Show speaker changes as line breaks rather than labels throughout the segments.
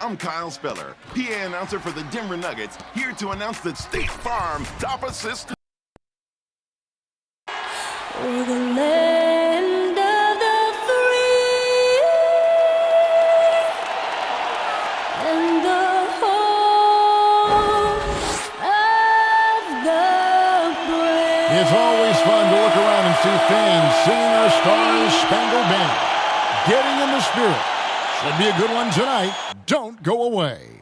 I'm Kyle Speller, PA announcer for the Denver Nuggets, here to announce that State Farm Top Assist.
We're the land of the free and the home of the brave.
It's always fun to look around and see fans singing our Star-Spangled Banner. Getting in the spirit. Should be a good one tonight. Don't go away.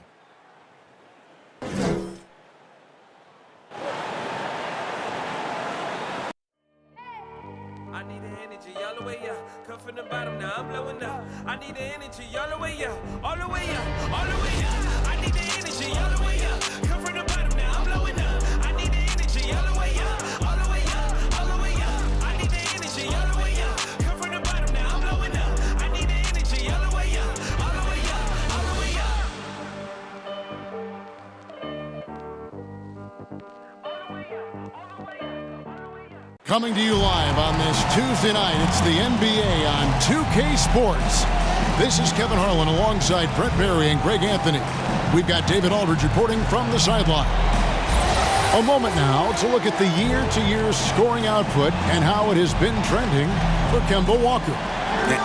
I need the energy all the way up. Come from the bottom, now I'm blowing up. I need the energy all the way up. All the way up, all the way up. I need the energy all the way up. Come from the bottom, now I'm blowing up. I need the energy all the way up. All the way up, all the way up. I need the energy all the way up. Come from the bottom, now I'm blowing up. I need the energy all the way up. All the way up, all the way up.
Coming to you live on this Tuesday night, it's the NBA on 2K Sports. This is Kevin Harlan alongside Brett Barry and Greg Anthony. We've got David Aldridge reporting from the sideline. A moment now to look at the year-to-year scoring output and how it has been trending for Kemba Walker.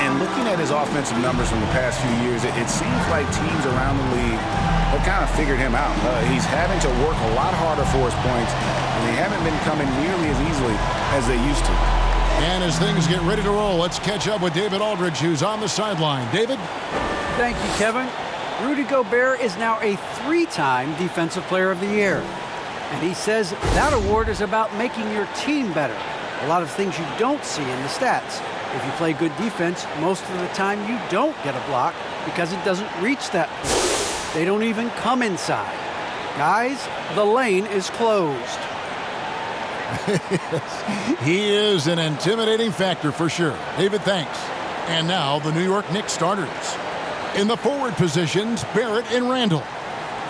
And looking at his offensive numbers from the past few years, it seems like teams around the league have kind of figured him out. He's having to work a lot harder for his points, and they haven't been coming nearly as easily as they used to.
And as things get ready to roll, let's catch up with David Aldridge, who's on the sideline. David?
Thank you, Kevin. Rudy Gobert is now a 3-time Defensive Player of the Year. And he says that award is about making your team better. A lot of things you don't see in the stats. If you play good defense, most of the time you don't get a block because it doesn't reach that point. They don't even come inside. Guys, the lane is closed.
He is an intimidating factor for sure. David, thanks. And now the New York Knicks starters. In the forward positions, Barrett and Randall.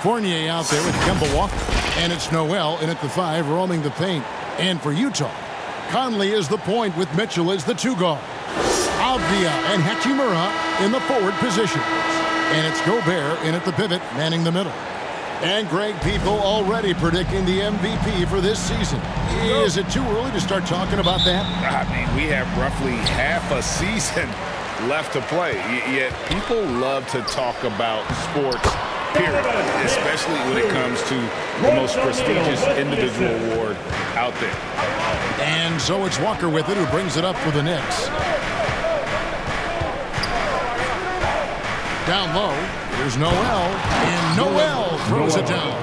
Fournier out there with Kemba Walker. And it's Noel in at the 5 roaming the paint. And for Utah, Conley is the point with Mitchell as the 2 guard. Avdia and Hachimura in the forward positions. And it's Gobert in at the pivot, manning the middle. And Greg, people already predicting the MVP for this season. Is it too early to start talking about that?
I mean, we have roughly half a season left to play, yet people love to talk about sports, period, especially when it comes to the most prestigious individual award out there.
And so it's Walker with it, who brings it up for the Knicks. Down low, here's Noel, and Noel throws it down.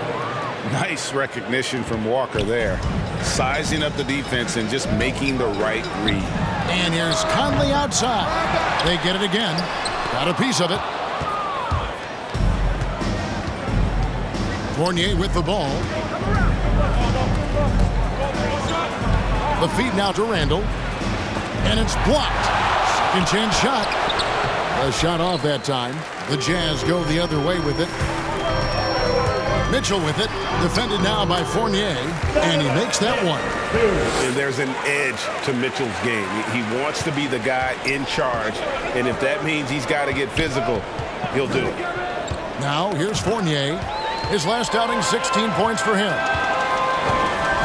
Nice recognition from Walker there, sizing up the defense and just making the right read.
And here's Conley outside. They get it again. Got a piece of it. Fournier with the ball. The feed now to Randall. And it's blocked. Second chance shot. A shot off that time. The Jazz go the other way with it. Mitchell with it. Defended now by Fournier. And he makes that one.
And there's an edge to Mitchell's game. He wants to be the guy in charge. And if that means he's got to get physical, he'll do it.
Now here's Fournier. His last outing, 16 points for him.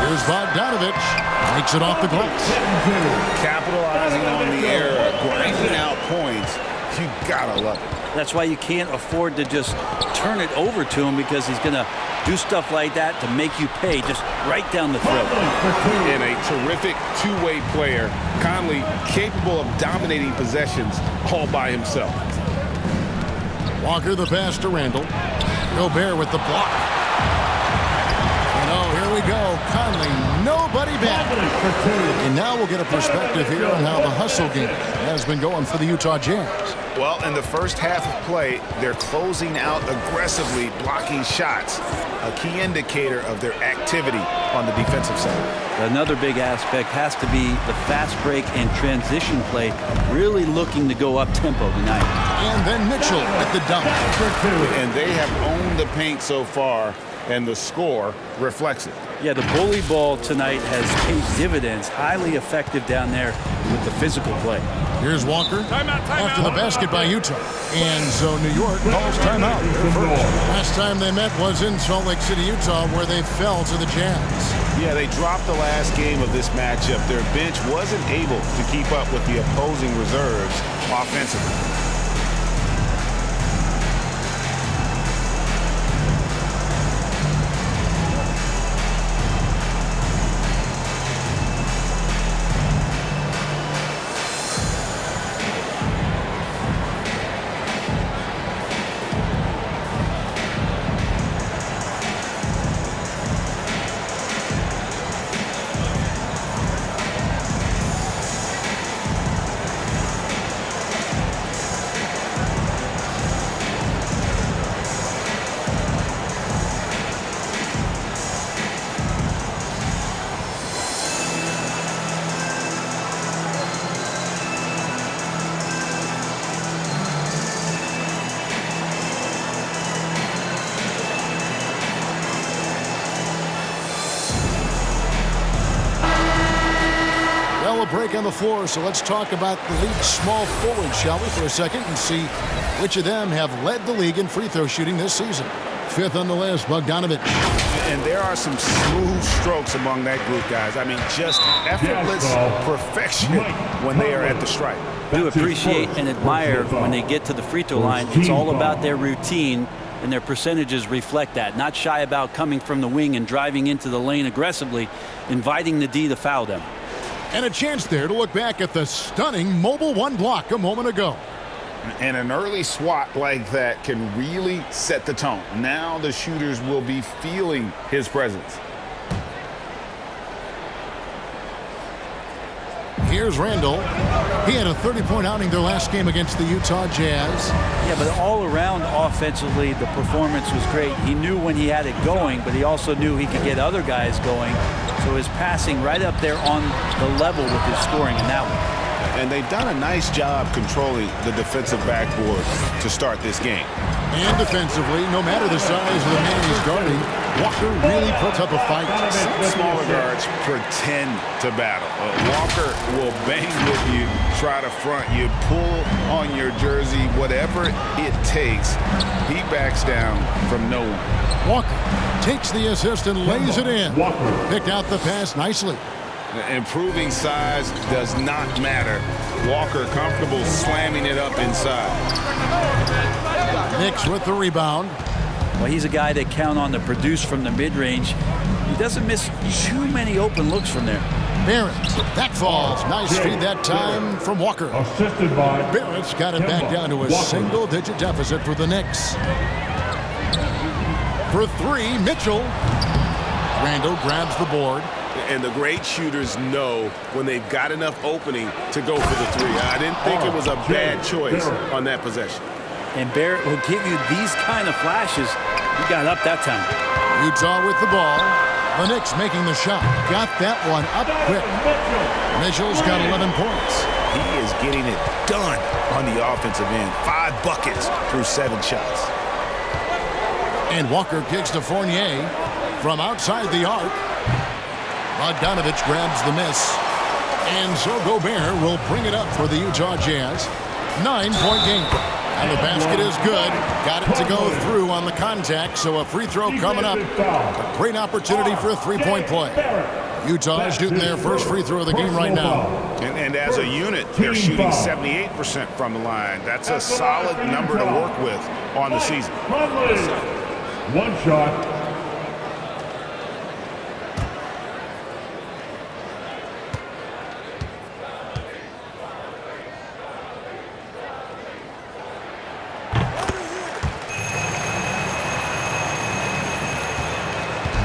Here's Bogdanovich. Makes it off the glass.
Capitalizing on the error, grinding out points. You gotta love it.
That's why you can't afford to just turn it over to him, because he's going to do stuff like that to make you pay just right down the throat.
And a terrific two-way player. Conley capable of dominating possessions all by himself.
Walker the pass to Randall. Gobert with the block. And oh, here we go. Conley, nobody back. And now we'll get a perspective here on how the hustle game has been going for the Utah Jazz.
Well, in the first half of play, they're closing out aggressively, blocking shots, a key indicator of their activity on the defensive side.
Another big aspect has to be the fast break and transition play, really looking to go up-tempo tonight.
And then Mitchell at the dunk.
And they have owned the paint so far, and the score reflects it.
Yeah, the bully ball to tonight has paid dividends. Highly effective down there with the physical play.
Here's Walker after the basket by Utah. And so New York calls timeout. Last time they met was in Salt Lake City, Utah, where they fell to the Jazz.
Yeah, they dropped the last game of this matchup. Their bench wasn't able to keep up with the opposing reserves offensively.
A break on the floor, so let's talk about the league's small forwards, shall we, for a second, and see which of them have led the league in free throw shooting this season. Fifth on the list, Bogdanovic.
And there are some smooth strokes among that group, guys. I mean, just effortless perfection when they are at the stripe.
Do appreciate and admire when they get to the free throw line. It's all about their routine, and their percentages reflect that. Not shy about coming from the wing and driving into the lane aggressively, inviting the D to foul them.
And a chance there to look back at the stunning mobile one block a moment ago.
And an early swat like that can really set the tone. Now the shooters will be feeling his presence.
Here's Randall. He had a 30-point outing their last game against the Utah Jazz.
Yeah, but all around offensively, the performance was great. He knew when he had it going, but he also knew he could get other guys going. So his passing right up there on the level with his scoring in that one.
And they've done a nice job controlling the defensive backboard to start this game.
And defensively, no matter the size of the man he's guarding, Walker really puts up a fight.
Some smaller guards pretend to battle. Walker will bang with you, try to front you, pull on your jersey, whatever it takes. He backs down from no one.
Walker takes the assist and lays it in. Picked out the pass nicely.
Improving size does not matter. Walker comfortable slamming it up inside.
Knicks with the rebound.
Well, he's a guy that count on to produce from the mid-range. He doesn't miss too many open looks from there.
Barrett, that falls. Nice feed that time from Walker.
Assisted by
Barrett's got it back down to a single-digit deficit for the Knicks. For three, Mitchell. Randall grabs the board.
And the great shooters know when they've got enough opening to go for the three. I didn't think it was a bad choice on that possession.
And Barrett will give you these kind of flashes. He got up that time.
Utah with the ball. The Knicks making the shot. Got that one up quick. Mitchell's got 11 points.
He is getting it done on the offensive end. 5 buckets through 7 shots.
And Walker kicks to Fournier from outside the arc. Bogdanovic grabs the miss. And so Gobert will bring it up for the Utah Jazz. 9-point game. And the basket is good. Got it to go through on the contact, so a free throw coming up. A great opportunity for a three-point play. Utah is shooting their first free throw of the game right now.
And as a unit, they're shooting 78% from the line. That's a solid number to work with on the season.
One shot.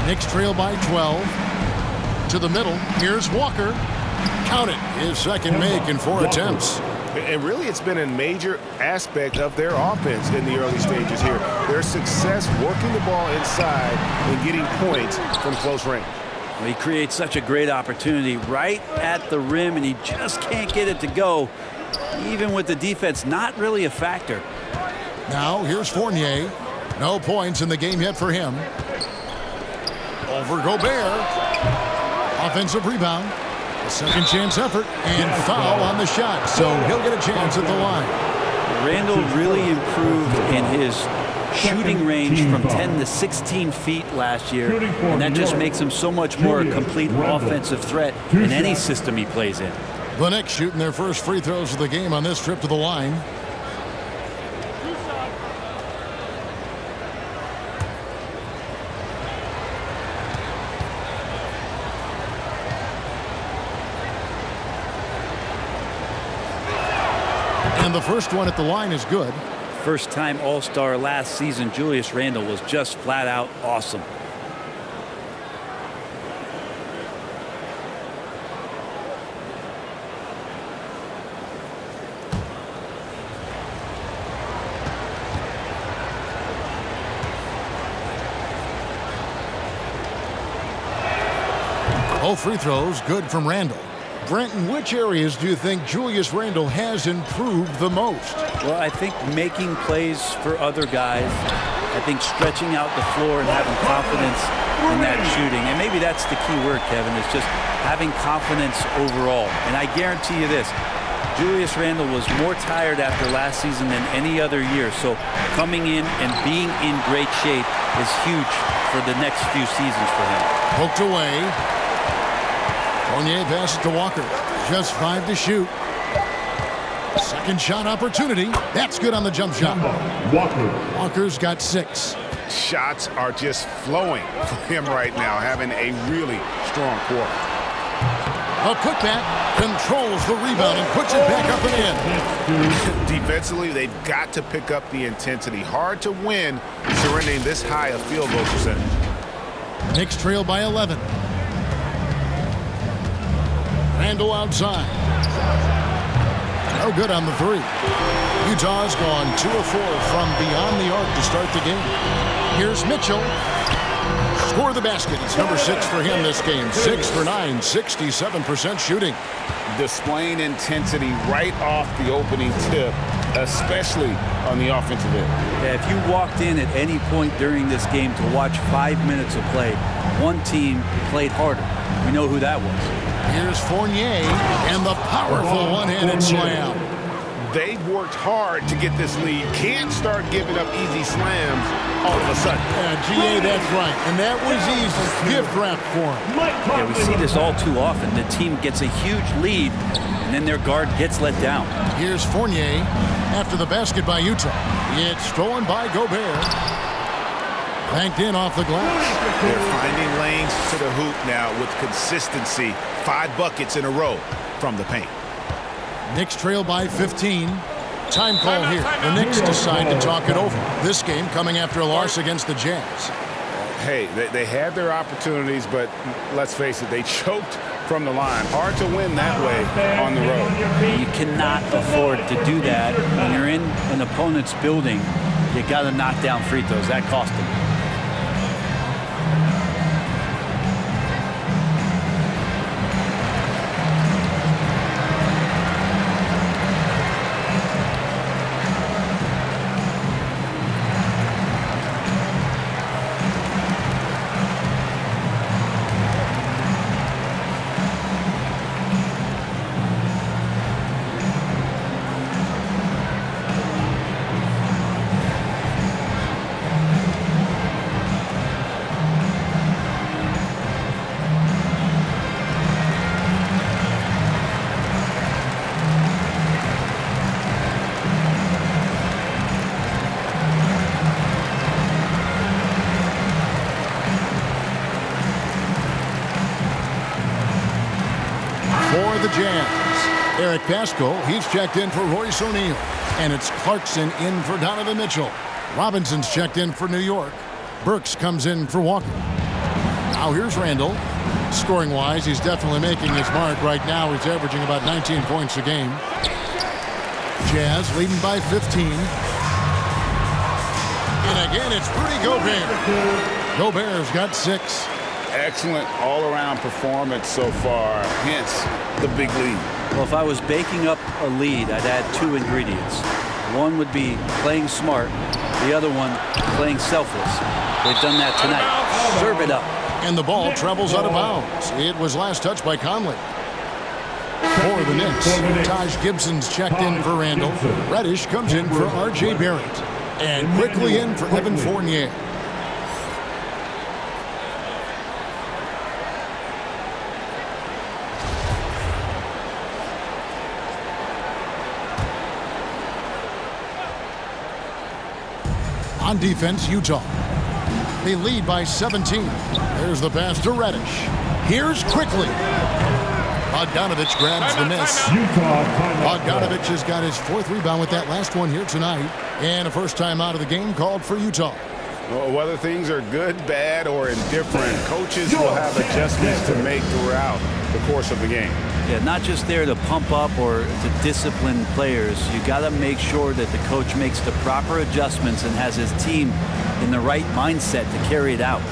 Knicks trail by 12. To the middle. Here's Walker. Count it. His second make in 4 attempts.
And really, it's been a major aspect of their offense in the early stages here. Their success working the ball inside and getting points from close range.
Well, he creates such a great opportunity right at the rim, and he just can't get it to go. Even with the defense not really a factor.
Now, here's Fournier. No points in the game yet for him. Over Gobert. Offensive rebound. A second chance effort and foul on the shot. So he'll get a chance at the line.
Randall really improved in his shooting range from 10 to 16 feet last year, and that just makes him so much more a complete offensive threat in any system he plays in.
The Knicks shooting their first free throws of the game on this trip to the line. And the first one at the line is good.
First-time All-Star last season, Julius Randle was just flat out awesome.
Both free throws good from Randle. Brent, in which areas do you think Julius Randle has improved the most?
Well, I think making plays for other guys. I think stretching out the floor and having confidence in that shooting. And maybe that's the key word, Kevin, is just having confidence overall. And I guarantee you this, Julius Randle was more tired after last season than any other year. So coming in and being in great shape is huge for the next few seasons for him.
Poked away. Fournier passes to Walker. Just 5 to shoot. Second shot opportunity. That's good on the jump shot. Walker's got 6.
Shots are just flowing for him right now, having a really strong quarter.
A putback controls the rebound and puts it back up and in.
Defensively, they've got to pick up the intensity. Hard to win surrendering this high a field goal percentage.
Knicks trail by 11. Randle outside. No good on the 3. Utah's gone 2 of 4 from beyond the arc to start the game. Here's Mitchell. Score the basket. It's number 6 for him this game. 6 for 9, 67% shooting.
Displaying intensity right off the opening tip, especially on the offensive end.
Yeah, if you walked in at any point during this game to watch 5 minutes of play, one team played harder. We know who that was.
Here's Fournier and the powerful one-handed slam.
They've worked hard to get this lead. Can't start giving up easy slams all of a sudden.
GA, that's right. And that was easy. Gift wrap for him.
Yeah, we see this all too often. The team gets a huge lead, and then their guard gets let down.
Here's Fournier after the basket by Utah. It's stolen by Gobert. Banked in off the glass.
They're finding lanes to the hoop now with consistency. 5 buckets in a row from the paint.
Knicks trail by 15. Time call here. The Knicks decide to talk it over. This game coming after a loss against the Jazz.
Hey, they had their opportunities, but let's face it, they choked from the line. Hard to win that way on the road.
You cannot afford to do that. When you're in an opponent's building, you got to knock down free throws. That cost them.
For the Jazz, Eric Pascal, he's checked in for Royce O'Neal. And it's Clarkson in for Donovan Mitchell. Robinson's checked in for New York. Burks comes in for Walker. Now here's Randle. Scoring-wise, he's definitely making his mark. Right now, he's averaging about 19 points a game. Jazz leading by 15. And again, it's Rudy Gobert. Gobert's got 6.
Excellent all-around performance so far, hence the big lead.
Well, if I was baking up a lead, I'd add 2 ingredients. One would be playing smart. The other one, playing selfless. They've done that tonight. Serve it up.
And the ball travels out of bounds. It was last touched by Conley. For the Knicks, Taj Gibson's checked in for Randall. Reddish comes in for R.J. Barrett. And quickly in for Evan Fournier. On defense, Utah. They lead by 17. There's the pass to Reddish. Here's quickly. Bogdanovich grabs the miss. Bogdanovich has got his 4th rebound with that last one here tonight. And a first time out of the game called for Utah.
Well, whether things are good, bad, or indifferent, coaches will have adjustments to make throughout the course of the game.
Yeah, not just there to pump up or to discipline players. You got to make sure that the coach makes the proper adjustments and has his team in the right mindset to carry it out.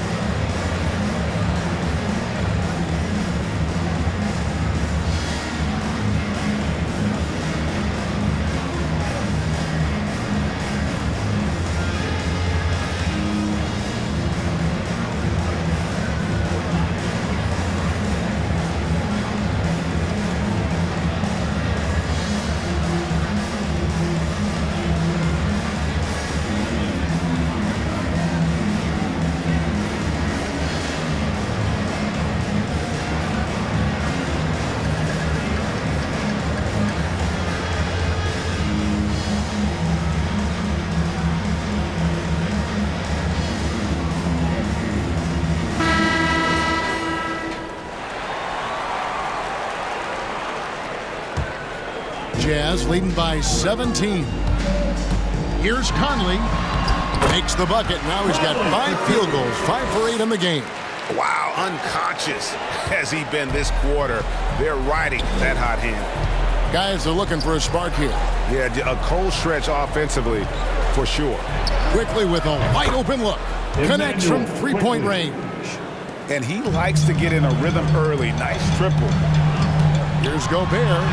Jazz leading by 17. Here's Conley. Makes the bucket. Now he's got 5 field goals, 5 for 8 in the game.
Wow, unconscious has he been this quarter. They're riding that hot hand.
Guys are looking for a spark here.
Yeah, a cold stretch offensively for sure.
Quickly with a wide open look. Connects from 3-point range.
And he likes to get in a rhythm early. Nice triple.
Here's Gobert.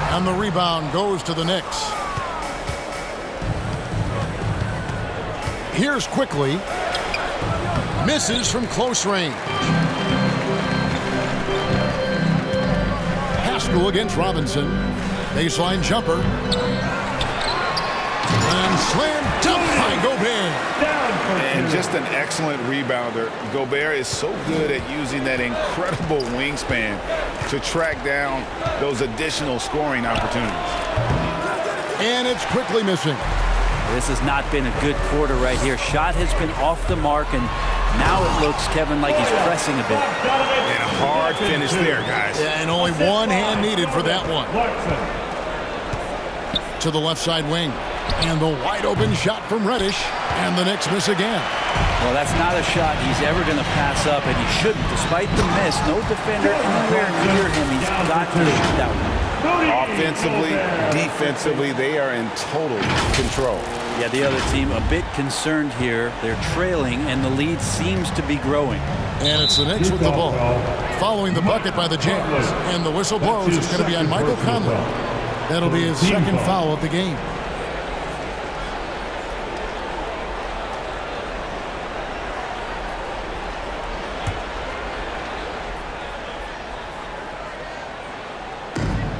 And the rebound goes to the Knicks. Here's quickly. Misses from close range. Haskell against Robinson. Baseline jumper. And slam dunk by Gobert.
And just an excellent rebounder. Gobert is so good at using that incredible wingspan to track down those additional scoring opportunities.
And it's quickly missing.
This has not been a good quarter right here. Shot has been off the mark, and now it looks, Kevin, like he's pressing a bit.
And a hard finish there, guys.
Yeah, and only one hand needed for that one. To the left side wing. And the wide open shot from Reddish. And the Knicks miss again.
Well, that's not a shot he's ever going to pass up, and he shouldn't. Despite the miss, no defender anywhere near him. He's got to shoot that one.
Offensively, defensively, they are in total control.
Yeah, the other team a bit concerned here. They're trailing, and the lead seems to be growing.
And it's the Knicks with the ball. Following the bucket by the Jazz. And the whistle blows. It's going to be on Michael Conley. That'll be his second foul of the game.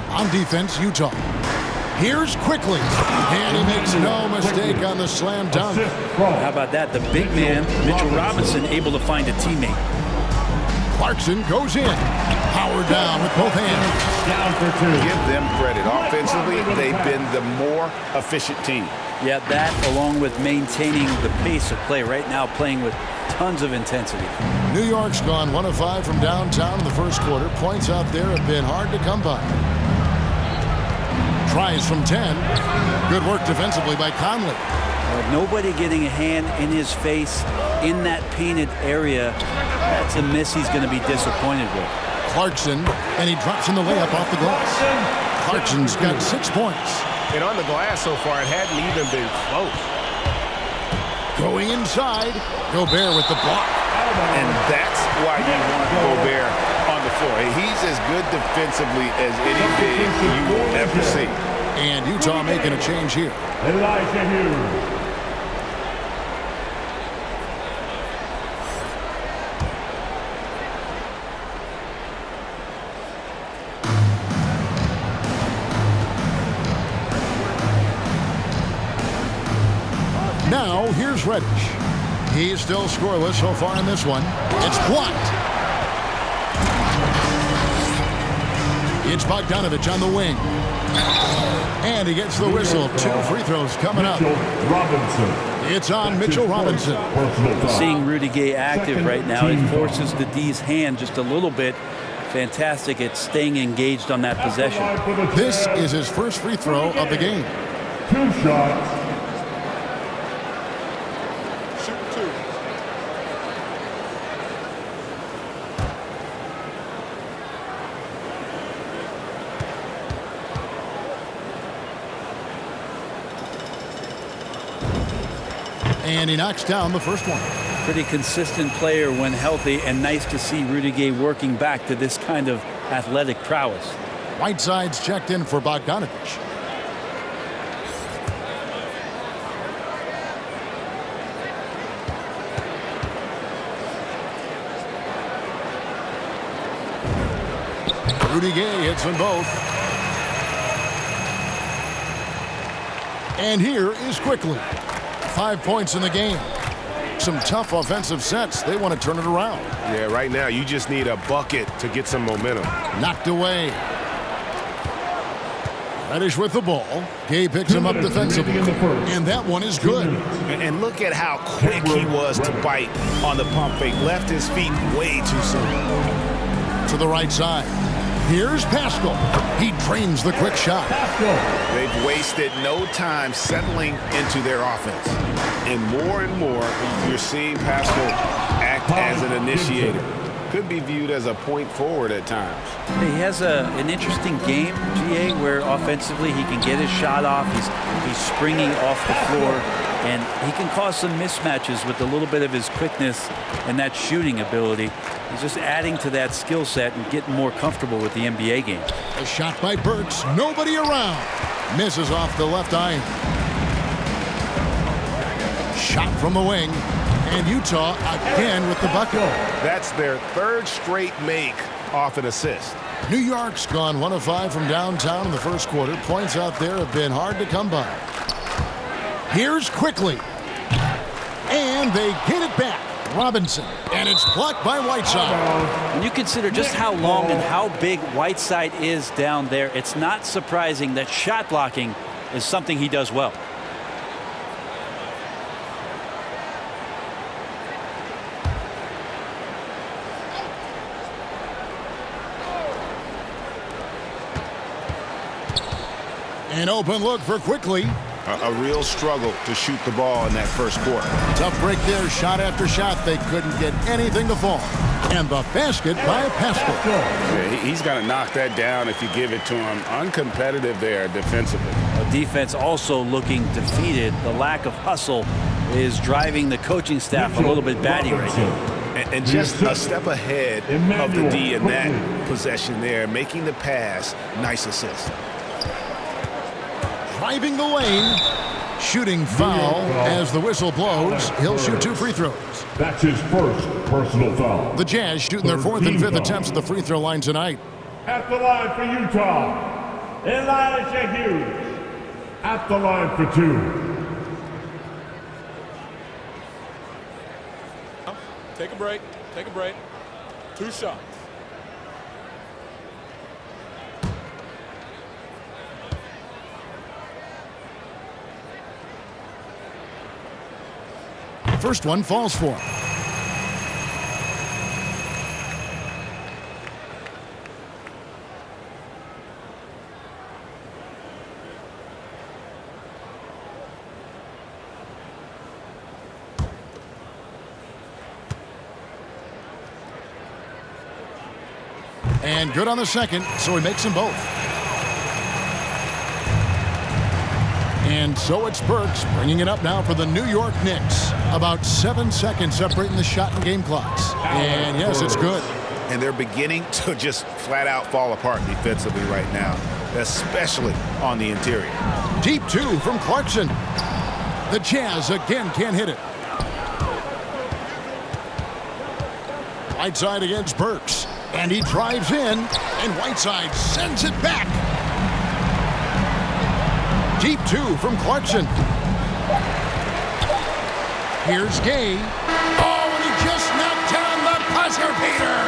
On defense, Utah. Here's quickly. And he makes no mistake on the slam dunk.
How about that? The big man, Mitchell Robinson, able to find a teammate.
Clarkson goes in. Howard down with both hands.
Down for 2.
Give them credit. Offensively, they've been the more efficient team.
Yeah, that along with maintaining the pace of play. Right now playing with tons of intensity.
New York's gone 1 of 5 from downtown in the first quarter. Points out there have been hard to come by. Tries from 10. Good work defensively by Conley.
Nobody getting a hand in his face in that painted area. That's a miss he's going to be disappointed with.
Clarkson, and he drops in the layup off the glass. Clarkson's got 6 points.
And on the glass so far, it hadn't even been close.
Going inside, Gobert with the block.
And that's why you want Gobert on the floor. He's as good defensively as any big you will ever see.
And Utah making a change here.
Elijah Hughes.
Now, here's Reddish. He's still scoreless so far in this one. It's blocked. It's Bogdanovich on the wing. And he gets the whistle. 2 free throws coming up.
Robinson.
It's on Mitchell Robinson.
Seeing Rudy Gay active right now, it forces the D's hand just a little bit. Fantastic at staying engaged on that possession.
This is his first free throw of the game.
2 shots.
And he knocks down the first one.
Pretty consistent player when healthy, and nice to see Rudy Gay working back to this kind of athletic prowess.
Whiteside's checked in for Bogdanovich. Rudy Gay hits them both. And here is Quickly. 5 points in the game. Some tough offensive sets. They want to turn it around.
Yeah, right now you just need a bucket to get some momentum.
Knocked away. Reddish with the ball. Gay picks him up defensively. And that one is good.
And look at how quick he was to bite on the pump fake. Left his feet way too soon.
To the right side. Here's Pascal. He drains the quick shot.
They've wasted no time settling into their offense. And more, you're seeing Pascal act as an initiator. Could be viewed as a point forward at times.
He has an interesting game, GA, where offensively he can get his shot off. He's springing off the floor, and he can cause some mismatches with a little bit of his quickness and that shooting ability. He's just adding to that skill set and getting more comfortable with the NBA game.
A shot by Burks. Nobody around. Misses off the left iron. Shot from the wing. And Utah again with the bucket.
That's their 3rd straight make off an assist.
New York's gone 1 of 5 from downtown in the first quarter. Points out there have been hard to come by. Here's Quickly. And they get it back. Robinson, and it's blocked by Whiteside.
When you consider just how long and how big Whiteside is down there, it's not surprising that shot blocking is something he does well.
An open look for Quickly.
A real struggle to shoot the ball in that first quarter.
Tough break there, shot after shot. They couldn't get anything to fall. And the basket by Pascal.
Yeah, he's got to knock that down if you give it to him. Uncompetitive there defensively.
Defense also looking defeated. The lack of hustle is driving the coaching staff a little bit batty right now.
And just a step ahead of the D in that possession there, making the pass. Nice assist.
Driving the lane. Shooting foul as the whistle blows. He'll shoot 2 free throws.
That's his first personal foul.
The Jazz shooting their 4th and 5th attempts at the free throw line tonight.
At the line for Utah, Elijah Hughes. At the line for 2.
Take a break. Take a break. 2 shots.
First one falls for him. And good on the second, so he makes them both. And so it's Burks bringing it up now for the New York Knicks. About 7 seconds separating the shot and game clocks. And yes, it's good.
And they're beginning to just flat out fall apart defensively right now, especially on the interior.
Deep 2 from Clarkson. The Jazz again can't hit it. Whiteside against Burks. And he drives in, and Whiteside sends it back. Deep 2 from Clarkson. Here's Gay. Oh, and he just knocked down the buzzer beater.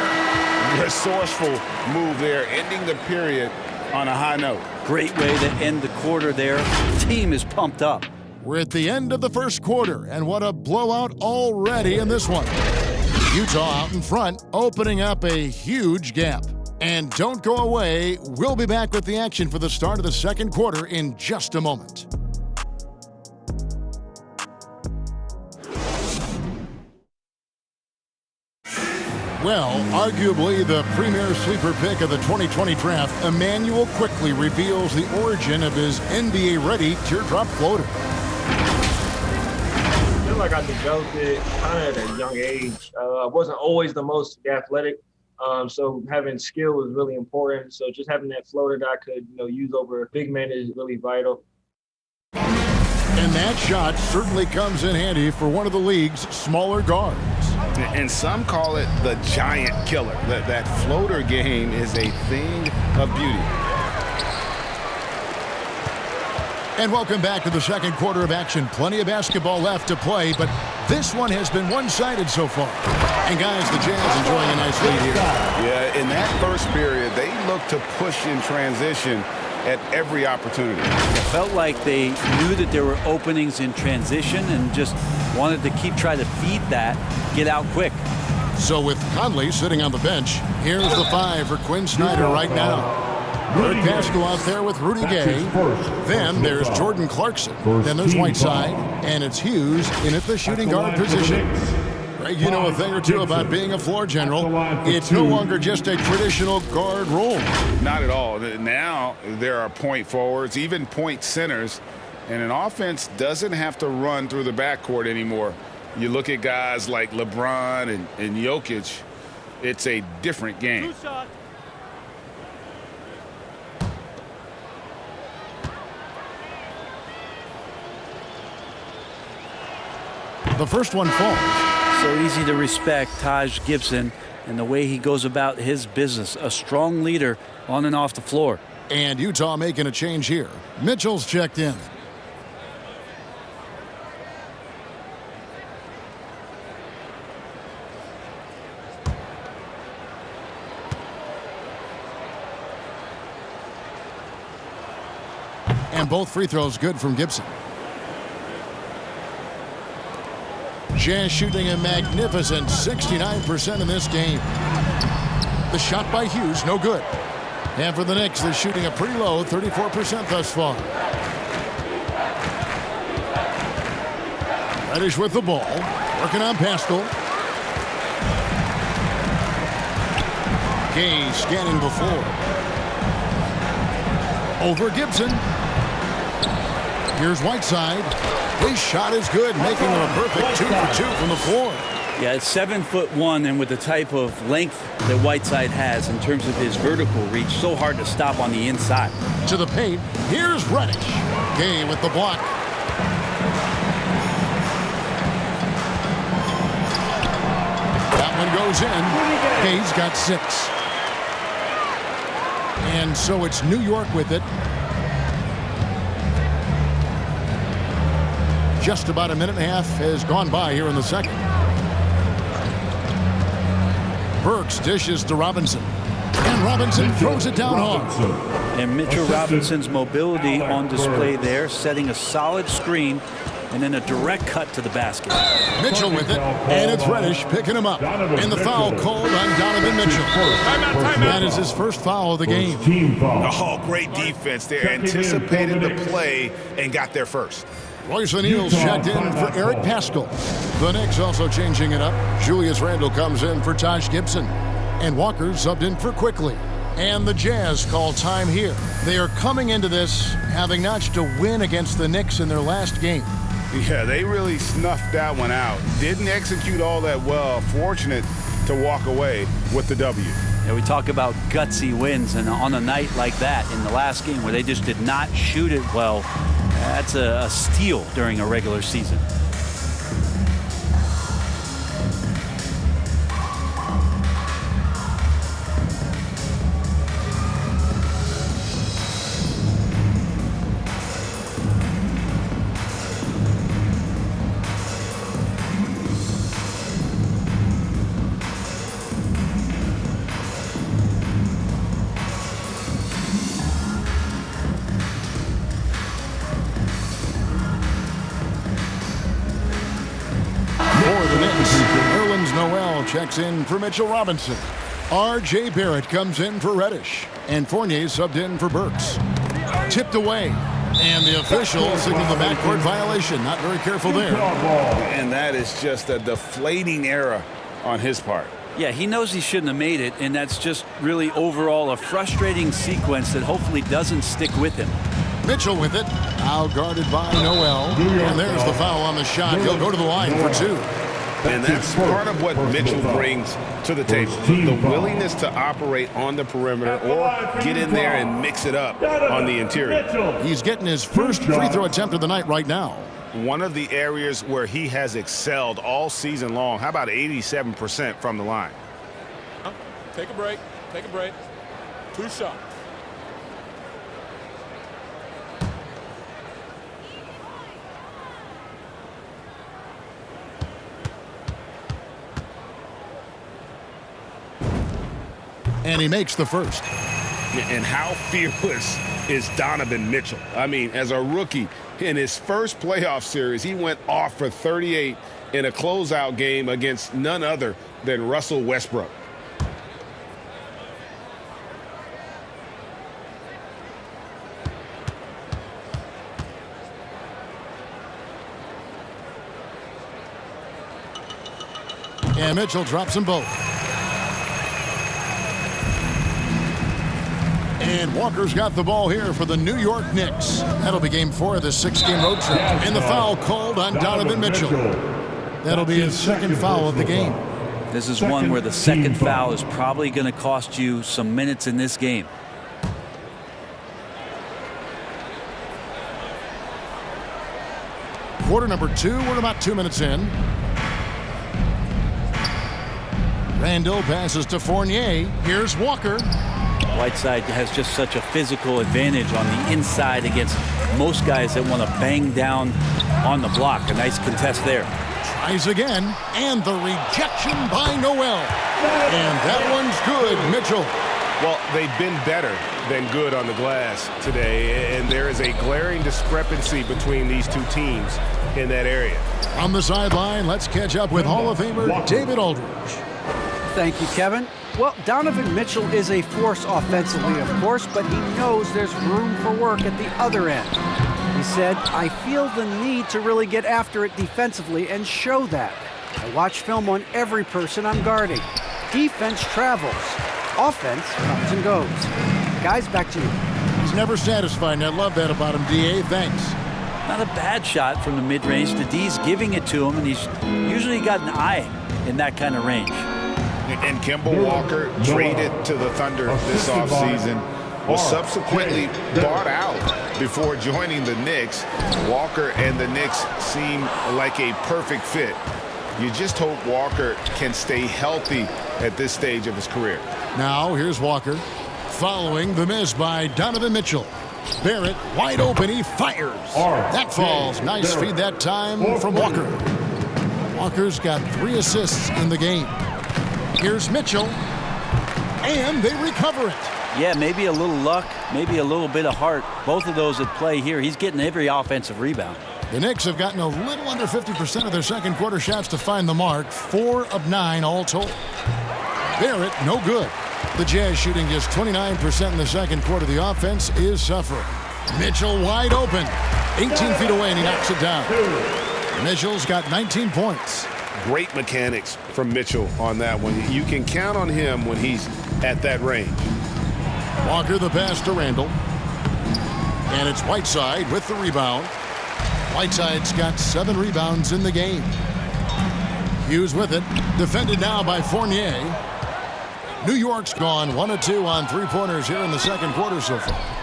Resourceful move there, ending the period on a high note.
Great way to end the quarter there. The team is pumped up.
We're at the end of the first quarter, and what a blowout already in this one. Utah out in front, opening up a huge gap. And don't go away. We'll be back with the action for the start of the second quarter in just a moment. Well, arguably the premier sleeper pick of the 2020 draft, Emmanuel quickly reveals the origin of his NBA-ready teardrop floater.
I feel like I developed it kind of at a young age. I wasn't always the most athletic, so having skill was really important. So just having that floater that I could, use over big men is really vital.
And that shot certainly comes in handy for one of the league's smaller guards.
And some call it the giant killer. That floater game is a thing of beauty.
And welcome back to the second quarter of action. Plenty of basketball left to play, but this one has been one-sided so far. And guys, the Jazz enjoying a nice lead here.
Yeah, in that first period, they looked to push in transition at every opportunity.
It felt like they knew that there were openings in transition and just wanted to try to feed that, get out quick.
So with Conley sitting on the bench, here's the 5 for Quinn Snyder right now. Eric Pascal out there with Rudy Gay. Then there's Jordan Clarkson. Then there's Whiteside. And it's Hughes in at the shooting guard position. Greg, you know a thing or two about being a floor general. It's no longer just a traditional guard role.
Not at all. Now there are point forwards, even point centers, and an offense doesn't have to run through the backcourt anymore. You look at guys like LeBron and Jokic, it's a different game.
The first one falls.
So easy to respect Taj Gibson and the way he goes about his business. A strong leader on and off the floor.
And Utah making a change here. Mitchell's checked in. And both free throws good from Gibson. Jazz shooting a magnificent 69% in this game. The shot by Hughes, no good. And for the Knicks, they're shooting a pretty low 34% thus far. Reddish with the ball, working on Pascal. Gay scanning before. Over Gibson. Here's Whiteside. His shot is good, making him a perfect 2 for 2 from the floor.
Yeah, it's 7'1", and with the type of length that Whiteside has in terms of his vertical reach, so hard to stop on the inside.
To the paint, here's Reddish. Gay with the block. That one goes in. Gay's got 6. And so it's New York with it. Just about a minute and a half has gone by here in the second. Burks dishes to Robinson. And Robinson throws it down hard.
And Mitchell Robinson's mobility on display there, setting a solid screen and then a direct cut to the basket.
Mitchell with it, and it's Reddish picking him up. And the foul called on Donovan Mitchell. That is his first foul of the game.
Oh, great defense there. Anticipated the play and got there first.
Royce O'Neal's checked in for Eric Pascal. The Knicks also changing it up. Julius Randle comes in for Taj Gibson. And Walker subbed in for Quickly. And the Jazz call time here. They are coming into this having notched a win against the Knicks in their last game.
Yeah, they really snuffed that one out. Didn't execute all that well. Fortunate to walk away with the W.
Yeah, we talk about gutsy wins, and on a night like that in the last game where they just did not shoot it well, that's a steal during a regular season.
checks in for Mitchell Robinson. R.J. Barrett comes in for Reddish. And Fournier subbed in for Burks. Tipped away. And the official signaled the backcourt violation. Not very careful there.
And that is just a deflating error on his part.
Yeah, he knows he shouldn't have made it, and that's just really overall a frustrating sequence that hopefully doesn't stick with him.
Mitchell with it. Now guarded by Noel. And there's the foul on the shot. He'll go to the line for 2.
And that's part of what Mitchell brings to the table. The willingness to operate on the perimeter or get in there and mix it up on the interior.
He's getting his first free throw attempt of the night right now.
One of the areas where he has excelled all season long. How about 87% from the line?
Take a break. Take a break. 2 shots.
And he makes the first.
And how fearless is Donovan Mitchell? I mean, as a rookie, in his first playoff series, he went off for 38 in a closeout game against none other than Russell Westbrook.
And Mitchell drops them both. And Walker's got the ball here for the New York Knicks. That'll be game 4 of the 6-game road trip. And the foul called on Donovan Mitchell. That'll be his second foul of the game.
This is one where the second foul is probably going to cost you some minutes in this game.
Quarter number 2. We're about 2 minutes in. Randall passes to Fournier. Here's Walker.
Whiteside has just such a physical advantage on the inside against most guys that want to bang down on the block. A nice contest there.
Tries again, and the rejection by Noel. And that one's good, Mitchell.
Well, they've been better than good on the glass today, and there is a glaring discrepancy between these two teams in that area.
On the sideline, let's catch up with Hall of Famer David Aldridge.
Thank you, Kevin. Well, Donovan Mitchell is a force offensively, of course, but he knows there's room for work at the other end. He said, I feel the need to really get after it defensively and show that. I watch film on every person I'm guarding. Defense travels. Offense comes and goes. Guys, back to you.
He's never satisfied, and I love that about him, D.A. Thanks.
Not a bad shot from the mid-range. The D's giving it to him, and he's usually got an eye in that kind of range.
And Kemba Walker traded to the Thunder this offseason, was subsequently bought out before joining the Knicks. Walker and the Knicks seem like a perfect fit. You just hope Walker can stay healthy at this stage of his career.
Now here's Walker following the miss by Donovan Mitchell. Barrett wide open, he fires. That falls. Nice feed that time from Walker. Walker's got 3 assists in the game. Here's Mitchell, and they recover it.
Yeah, maybe a little luck, maybe a little bit of heart. Both of those at play here. He's getting every offensive rebound.
The Knicks have gotten a little under 50% of their second quarter shots to find the mark. 4 of 9 all told. Barrett, no good. The Jazz shooting just 29% in the second quarter. The offense is suffering. Mitchell wide open. 18 feet away, and he knocks it down. Mitchell's got 19 points.
Great mechanics from Mitchell on that one. You can count on him when he's at that range.
Walker the pass to Randall. And it's Whiteside with the rebound. Whiteside's got 7 rebounds in the game. Hughes with it. Defended now by Fournier. New York's gone 1 of 2 on 3-pointers here in the second quarter so far.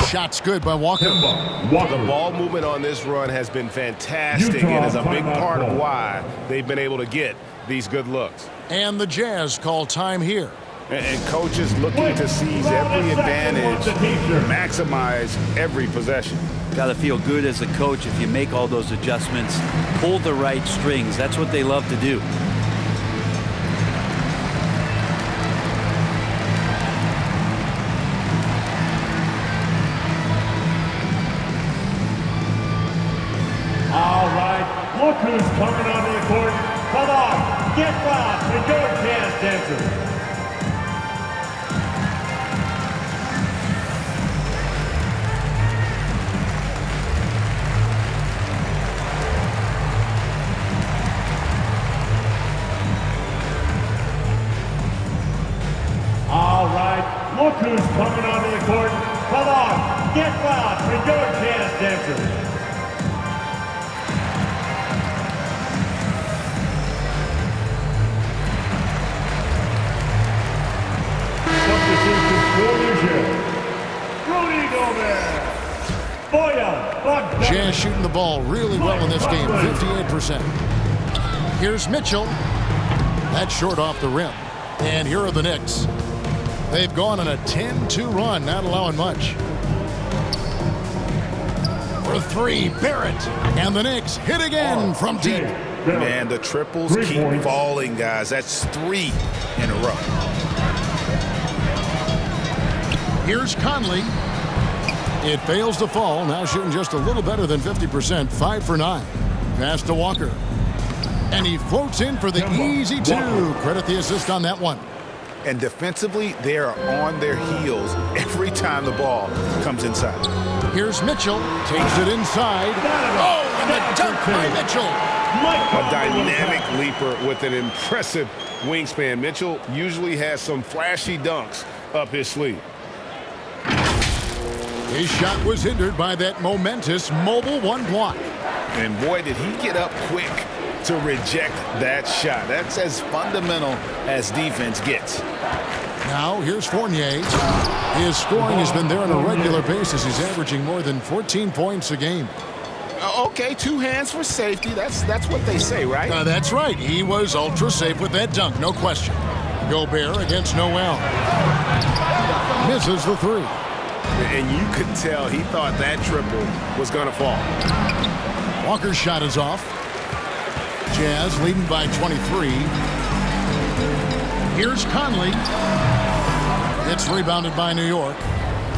Shot's good by Walker.
The ball movement on this run has been fantastic and is a big part of why they've been able to get these good looks.
And the Jazz call time here.
And coaches looking to seize every advantage, maximize every possession.
Got to feel good as a coach if you make all those adjustments, pull the right strings. That's what they love to do.
All right, look who's coming onto the court. Come on, get loud for your dance dancers. All right, look who's coming onto the court. Come on, get loud for your dance dancers.
Jazz shooting the ball really well in this game, 58%. Here's Mitchell. That's short off the rim. And here are the Knicks. They've gone on a 10-2 run, not allowing much. For three, Barrett. And the Knicks hit again from deep.
Man, the triples keep falling, guys. That's 3 in a row.
Here's Conley. It fails to fall. Now shooting just a little better than 50%. 5 for 9. Pass to Walker. And he floats in for the easy 2. Credit the assist on that one.
And defensively, they are on their heels every time the ball comes inside.
Here's Mitchell. Takes it inside. Oh, and the dunk by Mitchell.
A dynamic leaper with an impressive wingspan. Mitchell usually has some flashy dunks up his sleeve.
His shot was hindered by that momentous mobile 1 block.
And boy, did he get up quick to reject that shot. That's as fundamental as defense gets.
Now, here's Fournier. His scoring has been there on a regular basis. He's averaging more than 14 points a game.
Okay, 2 hands for safety. That's what they say, right?
That's right. He was ultra safe with that dunk, no question. Gobert against Noel. Misses the 3.
And you could tell he thought that triple was going to fall.
Walker's shot is off. Jazz leading by 23. Here's Conley. It's rebounded by New York.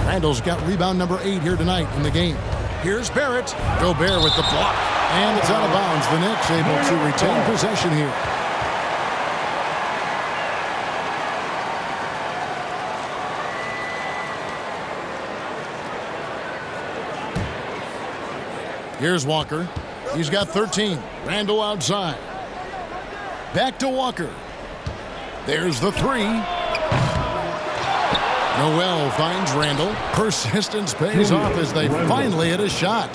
Randall's got rebound number 8 here tonight in the game. Here's Barrett. Gobert with the block. And it's out of bounds. The Knicks able to retain possession here. Here's Walker. He's got 13. Randall outside. Back to Walker. There's the 3. Noel finds Randall. Persistence pays off as they finally hit a shot.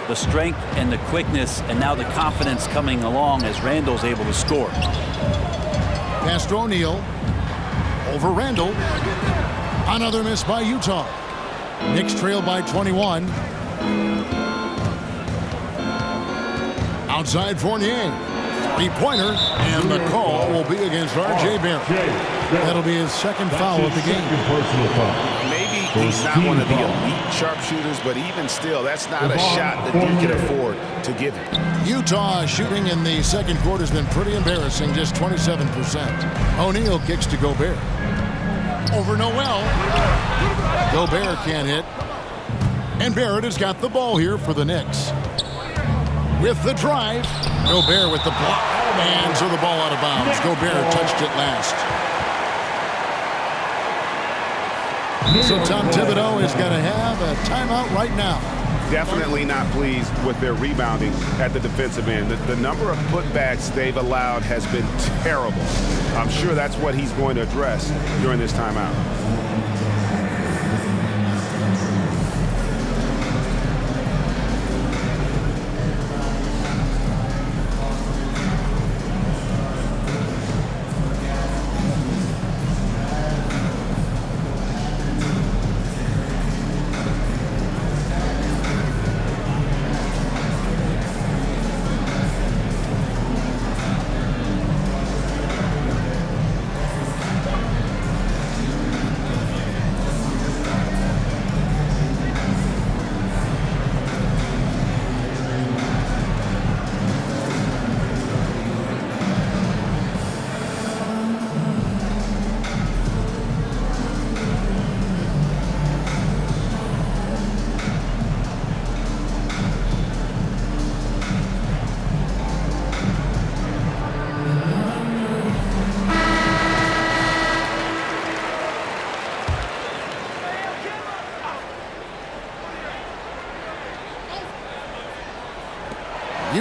The strength and the quickness and now the confidence coming along as Randall's able to score.
Pass to O'Neal. Over Randall. Another miss by Utah. Knicks trail by 21. Outside Fournier. 3-pointer. And the call will be against R.J. Barrett. That'll be his second foul of the game.
Maybe he's not one of the elite sharpshooters, but even still, that's not a shot that you can afford to give him.
Utah shooting in the second quarter has been pretty embarrassing, just 27%. O'Neal kicks to Gobert. Over Noel. Gobert can't hit. And Barrett has got the ball here for the Knicks. With the drive, Gobert with the block. And so the ball out of bounds. Gobert touched it last. So Tom Thibodeau is going to have a timeout right now.
Definitely not pleased with their rebounding at the defensive end. The number of putbacks they've allowed has been terrible. I'm sure that's what he's going to address during this timeout.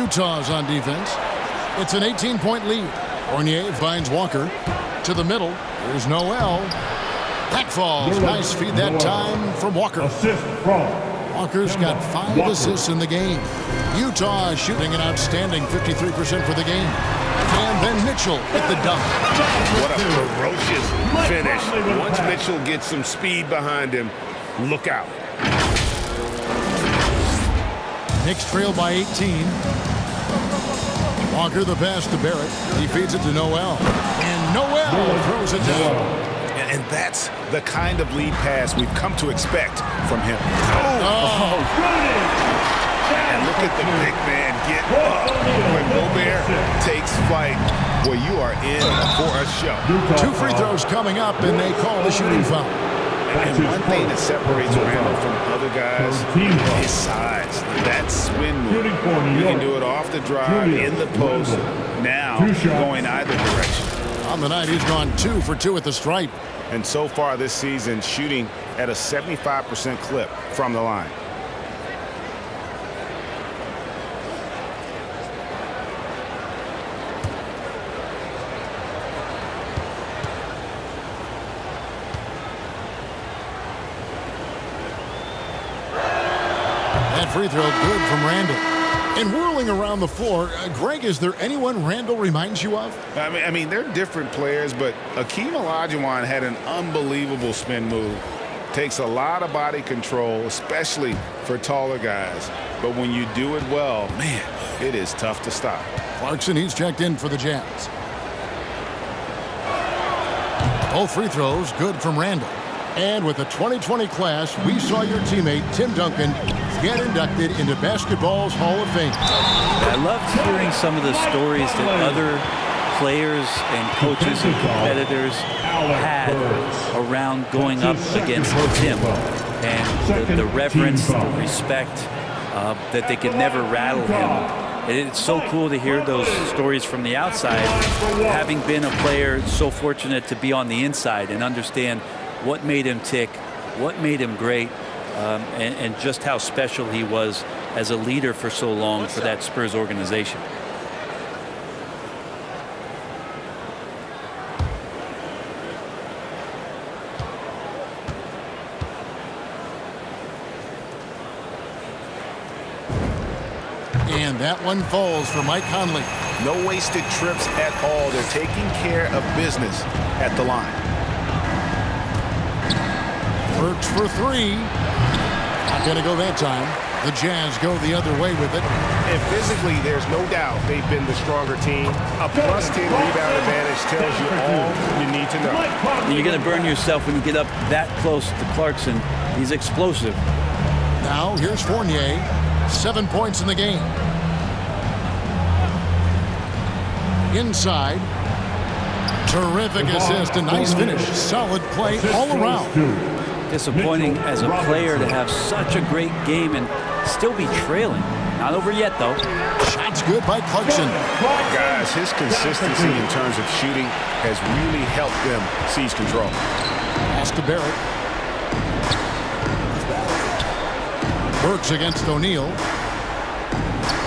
Utah's on defense. It's an 18-point lead. Fournier finds Walker to the middle. Here's Noel. That falls. Nice feed that time from Walker.
Assist from
Walker's got 5 assists in the game. Utah is shooting an outstanding 53% for the game. And then Mitchell at the dunk.
What a ferocious finish. Once Mitchell gets some speed behind him, look out.
Knicks trail by 18. Walker the pass to Barrett. He feeds it to Noel. And Noel throws it down.
And that's the kind of lead pass we've come to expect from him. And look at the big man get up. When Gobert takes flight, boy, you are in for a show.
2 free throws coming up, and they call the shooting foul.
And one thing that separates Randall from other guys is size. That swing move. You can do it off the drive, in the post, now going either direction.
On the night, he's gone 2 for 2 at the stripe.
And so far this season, shooting at a 75% clip from the line.
That free throw good from Randall. And whirling around the floor, Greg, is there anyone Randall reminds you of?
I mean, they're different players, but Akeem Olajuwon had an unbelievable spin move. Takes a lot of body control, especially for taller guys. But when you do it well, man, it is tough to stop.
Clarkson, he's checked in for the Jazz. Both free throws good from Randall. And with the 2020 class, we saw your teammate, Tim Duncan, get inducted into basketball's Hall of Fame.
I loved hearing some of the stories that other players and coaches and competitors had around going up against Tim. And the reverence, the respect, that they could never rattle him. It's so cool to hear those stories from the outside, having been a player so fortunate to be on the inside and understand what made him tick, what made him great, and just how special he was as a leader for so long for that Spurs organization.
And that one falls for Mike Conley.
No wasted trips at all. They're taking care of business at the line.
Burks for 3. Not going to go that time. The Jazz go the other way with it.
And physically, there's no doubt they've been the stronger team. A plus 10 rebound advantage tells you all you need to know.
You're going to burn yourself when you get up that close to Clarkson. He's explosive.
Now, here's Fournier. 7 points in the game. Inside. Terrific assist. A nice finish. Solid play all around.
Disappointing as a player to have such a great game and still be trailing. Not over yet, though.
Shots good by Clarkson.
Guys, his consistency in terms of shooting has really helped them seize control.
Pass to Barrett. Works against O'Neal.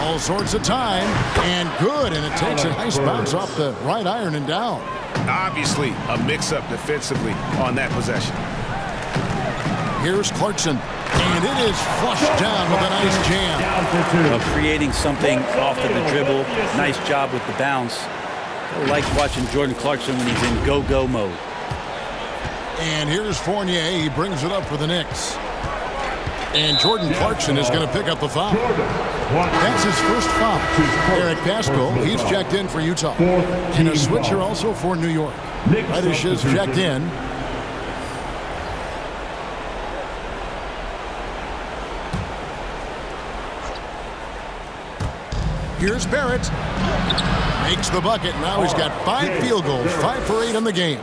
All sorts of time. And good. And it takes a nice bounce off the right iron and down.
Obviously, a mix-up defensively on that possession.
Here's Clarkson, and it is flushed down with a nice jam.
Creating something off of the dribble. Nice job with the bounce. I like watching Jordan Clarkson when he's in go-go mode.
And here's Fournier. He brings it up for the Knicks. And Jordan Clarkson is going to pick up a foul. That's his first foul. Eric Pascal, he's checked in for Utah. And a switcher also for New York. Reddish is checked in. Here's Barrett. Makes the bucket. Now he's got 5 field goals, 5 for 8 in the game.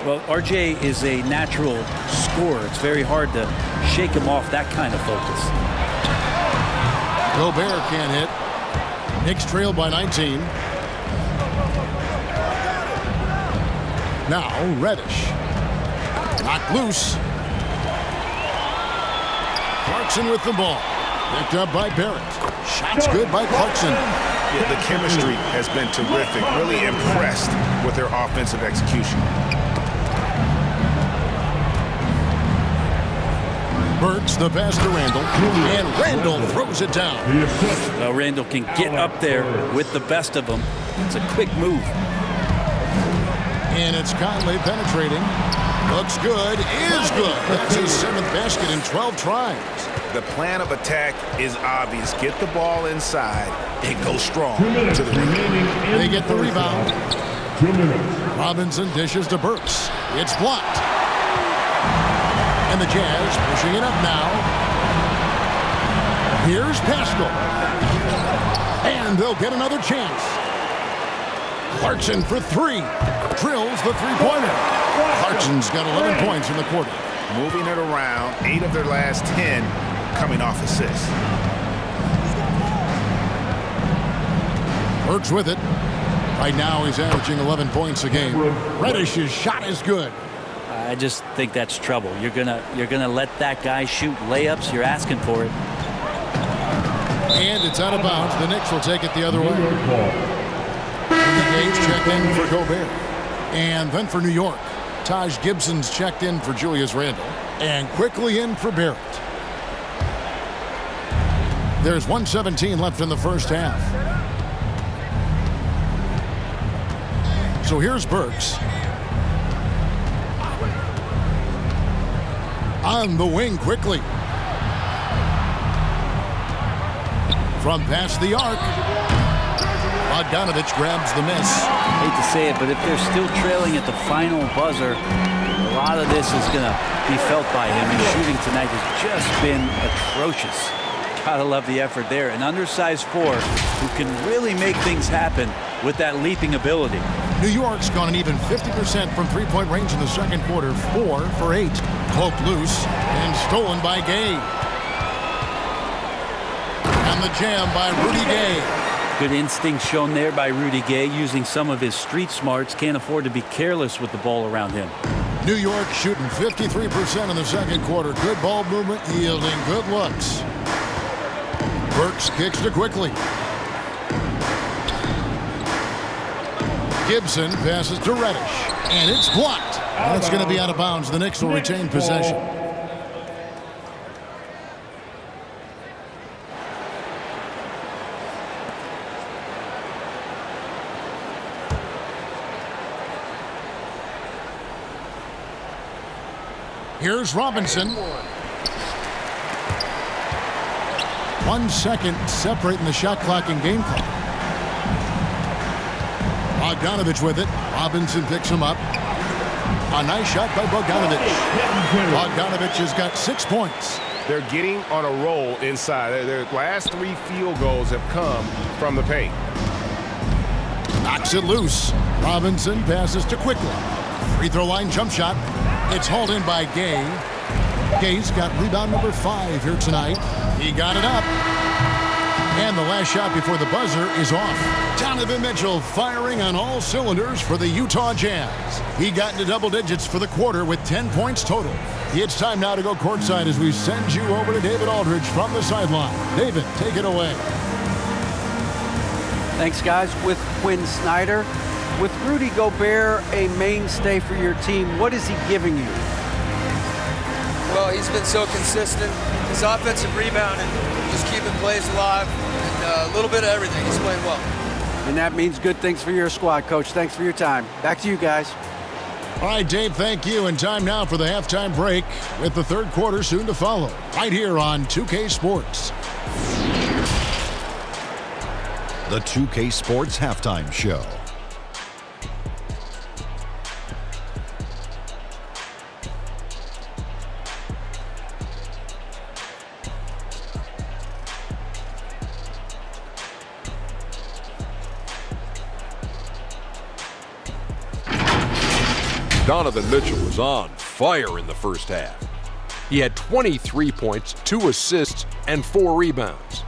Well, RJ is a natural scorer. It's very hard to shake him off that kind of focus.
Gobert can't hit. Knicks trail by 19. Now Reddish. Knocked loose. Clarkson with the ball. Picked up by Barrett. Shots good by Clarkson.
Yeah, the chemistry has been terrific. Really impressed with their offensive execution.
Burks the pass to Randall, and Randall throws it down.
Well, Randall can get up there with the best of them. It's a quick move.
And it's Conley penetrating. Looks good, is good. That's his 7th basket in 12 tries.
The plan of attack is obvious. Get the ball inside and go strong to the rim.
They get the rebound.
2 minutes.
Robinson dishes to Burks. It's blocked. And the Jazz pushing it up now. Here's Pascal. And they'll get another chance. Clarkson for 3. Drills the three-pointer. Clarkson's got 11 points in the quarter.
Moving it around, 8 of their last 10 coming off assists.
Burks with it. Right now he's averaging 11 points a game. Reddish's shot is good.
I just think that's trouble. You're gonna let that guy shoot layups. You're asking for it.
And it's out of bounds. The Knicks will take it the other way. The Gates check in for Gobert. And then for New York, Taj Gibson's checked in for Julius Randle. And quickly in for Barrett. There's 1:17 left in the first half. So here's Burks. On the wing quickly. From past the arc. Bogdanovich grabs the miss.
Hate to say it, but if they're still trailing at the final buzzer, a lot of this is going to be felt by him. His shooting tonight has just been atrocious. Gotta love the effort there. An undersized 4 who can really make things happen with that leaping ability.
New York's gone an even 50% from three-point range in the second quarter. 4 for 8. Poked loose and stolen by Gay. And the jam by Rudy Gay.
Good instinct shown there by Rudy Gay, using some of his street smarts. Can't afford to be careless with the ball around him.
New York shooting 53% in the second quarter. Good ball movement, yielding good looks. Burks kicks to quickly. Gibson passes to Reddish, and it's blocked. That's going to be out of bounds. The Knicks will retain possession. Here's Robinson. 1 second separating the shot clock and game clock. Bogdanovich with it. Robinson picks him up. A nice shot by Bogdanovich. Bogdanovich has got 6 points.
They're getting on a roll inside. Their last 3 field goals have come from the paint.
Knocks it loose. Robinson passes to quickly. Free throw line jump shot. It's hauled in by Gay. Gay's got rebound number 5 here tonight. He got it up. And the last shot before the buzzer is off. Donovan Mitchell firing on all cylinders for the Utah Jazz. He got into double digits for the quarter with 10 points total. It's time now to go courtside as we send you over to David Aldridge from the sideline. David, take it away.
Thanks, guys. With Quinn Snyder, with Rudy Gobert a mainstay for your team, what is he giving you?
Well, he's been so consistent. His offensive rebounding, just keeping plays alive, and a little bit of everything. He's playing well.
And that means good things for your squad, Coach. Thanks for your time. Back to you guys.
All right, Dave, thank you. And time now for the halftime break with the third quarter soon to follow. Right here on 2K Sports.
The 2K Sports Halftime Show.
Donovan Mitchell was on fire in the first half. He had 23 points, 2 assists, and 4 rebounds.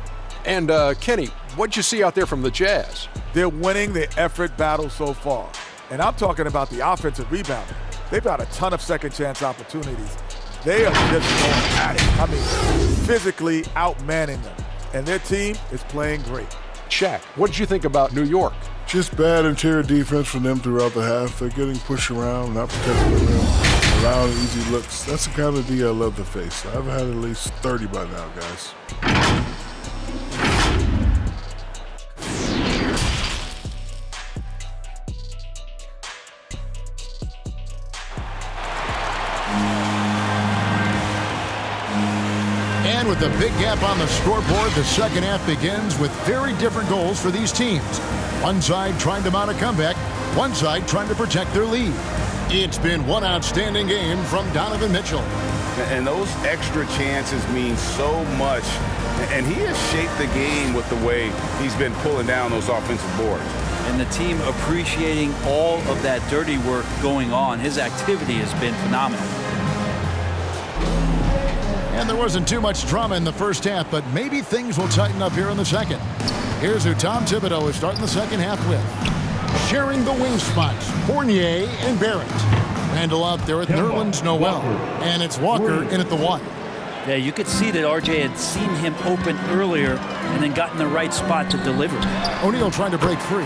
And Kenny, what'd you see out there from the Jazz?
They're winning the effort battle so far. And I'm talking about the offensive rebounding. They've got a ton of second chance opportunities. They are just going at it. I mean, physically outmanning them. And their team is playing great.
Shaq, what did you think about New York?
Just bad interior defense from them throughout the half. They're getting pushed around, not protecting the rim, allowing easy looks. That's the kind of D I love to face. I've had at least 30 by now, guys.
And with a big gap on the scoreboard, the second half begins with very different goals for these teams. One side trying to mount a comeback, one side trying to protect their lead. It's been one outstanding game from Donovan Mitchell.
And those extra chances mean so much. And he has shaped the game with the way he's been pulling down those offensive boards.
And the team appreciating all of that dirty work going on. His activity has been phenomenal.
And there wasn't too much drama in the first half, but maybe things will tighten up here in the second. Here's who Tom Thibodeau is starting the second half with. Sharing the wing spots, Fournier and Barrett. Randall out there with Nerlens Noel. And it's Walker in at the 1.
Yeah, you could see that RJ had seen him open earlier and then gotten the right spot to deliver.
O'Neal trying to break free.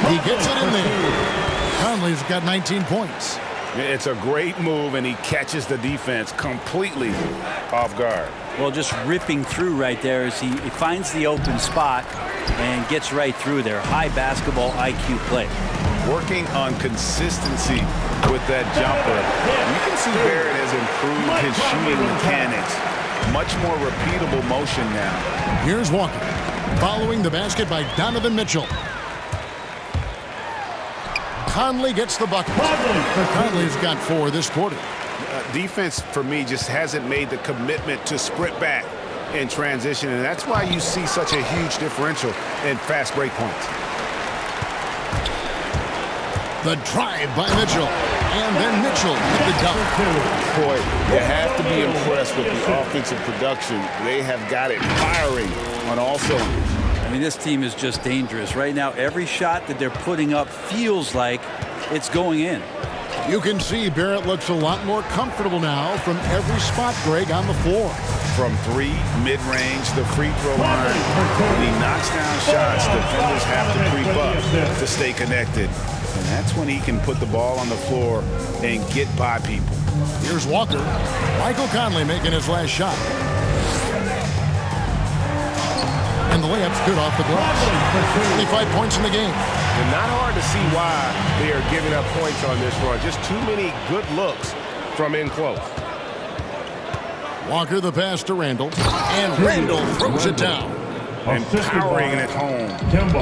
He gets it in there. Conley's got 19 points.
It's a great move, and he catches the defense completely off guard.
Well, just ripping through right there as he finds the open spot and gets right through there. High basketball IQ play.
Working on consistency with that jumper. You can see Barrett has improved his shooting mechanics. Much more repeatable motion now.
Here's Walker, following the basket by Donovan Mitchell. Conley gets the bucket. Conley's got 4 this quarter.
Defense, for me, just hasn't made the commitment to sprint back in transition, and that's why you see such a huge differential in fast break points.
The drive by Mitchell, and then Mitchell with the dunk.
Boy, you have to be impressed with the offensive production. They have got it firing on all cylinders.
I mean, this team is just dangerous. Right now, every shot that they're putting up feels like it's going in.
You can see Barrett looks a lot more comfortable now from every spot, Greg, on the floor.
From 3, mid-range, the free throw line. When he knocks down shots, defenders have to creep up to stay connected. And that's when he can put the ball on the floor and get by people.
Here's Walker. Michael Conley making his last shot. And the layup's good off the glass. 25 points in the game.
And not hard to see why they are giving up points on this run. Just too many good looks from in close.
Walker the pass to Randall. And Randall throws it down.
And powering it home.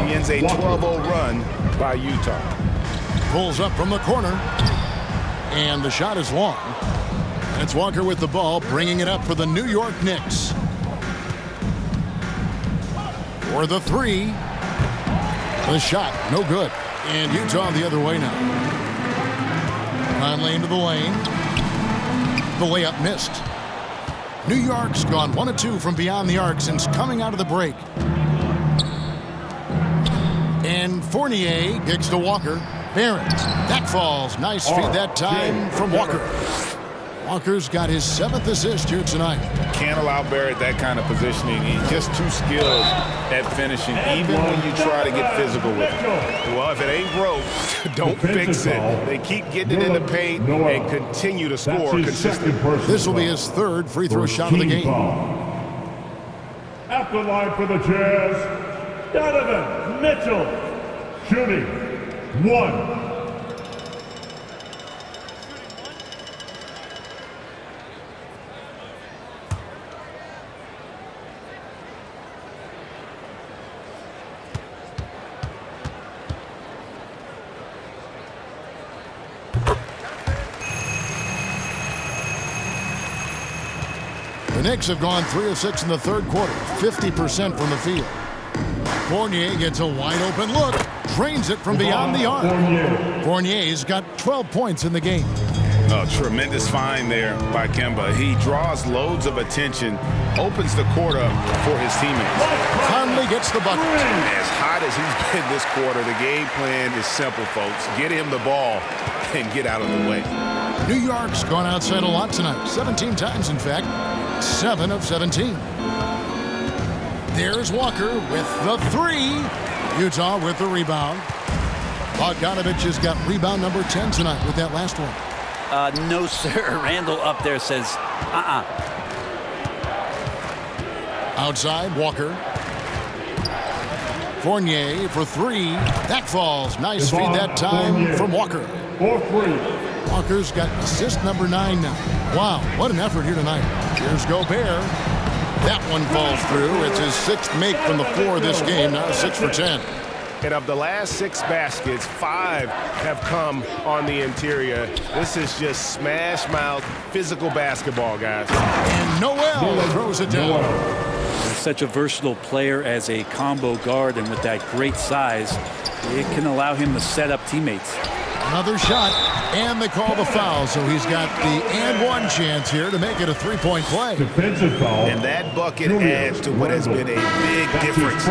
He ends a 12-0 run by Utah.
Pulls up from the corner. And the shot is long. It's Walker with the ball, bringing it up for the New York Knicks. For the 3. The shot, no good. And Utah the other way now. Conley into the lane. The layup missed. New York's gone 1 of 2 from beyond the arc since coming out of the break. And Fournier kicks to Walker. Barrett, that falls. Nice feed that time from Walker. Walker's got his 7th assist here tonight.
Can't allow Barrett that kind of positioning. He's just too skilled at finishing, even when you try to get physical with him. Well, if it ain't broke, don't fix it. They keep getting it in the paint and continue to score consistently.
This will be his 3rd free throw shot of the game.
At the line for the Jazz, Donovan Mitchell, shooting 1.
The Knicks have gone 3 of 6 in the 3rd quarter, 50% from the field. Fournier gets a wide-open look, drains it from beyond the arc. Fournier's got 12 points in the game.
Oh, tremendous find there by Kemba. He draws loads of attention, opens the court up for his teammates.
Conley gets the bucket.
As hot as he's been this quarter, the game plan is simple, folks. Get him the ball and get out of the way.
New York's gone outside a lot tonight. 17 times, in fact. 7 of 17. There's Walker with the 3. Utah with the rebound. Bogdanovich has got rebound number 10 tonight with that last one.
No, sir. Randall up there says,
Outside, Walker. Fournier for 3. That falls. Nice feed that time from Walker. Walker's got assist number 9 now. Wow, what an effort here tonight. Here's Gobert. That one falls through. It's his 6th make from the floor this game. Now 6 for 10.
And of the last 6 baskets, 5 have come on the interior. This is just smash mouth physical basketball, guys.
And Noel throws it down.
He's such a versatile player as a combo guard, and with that great size, it can allow him to set up teammates.
Another shot, and they call the foul, so he's got the and one chance here to make it a 3-point play.
Defensive foul.
And that bucket adds to what has been a big difference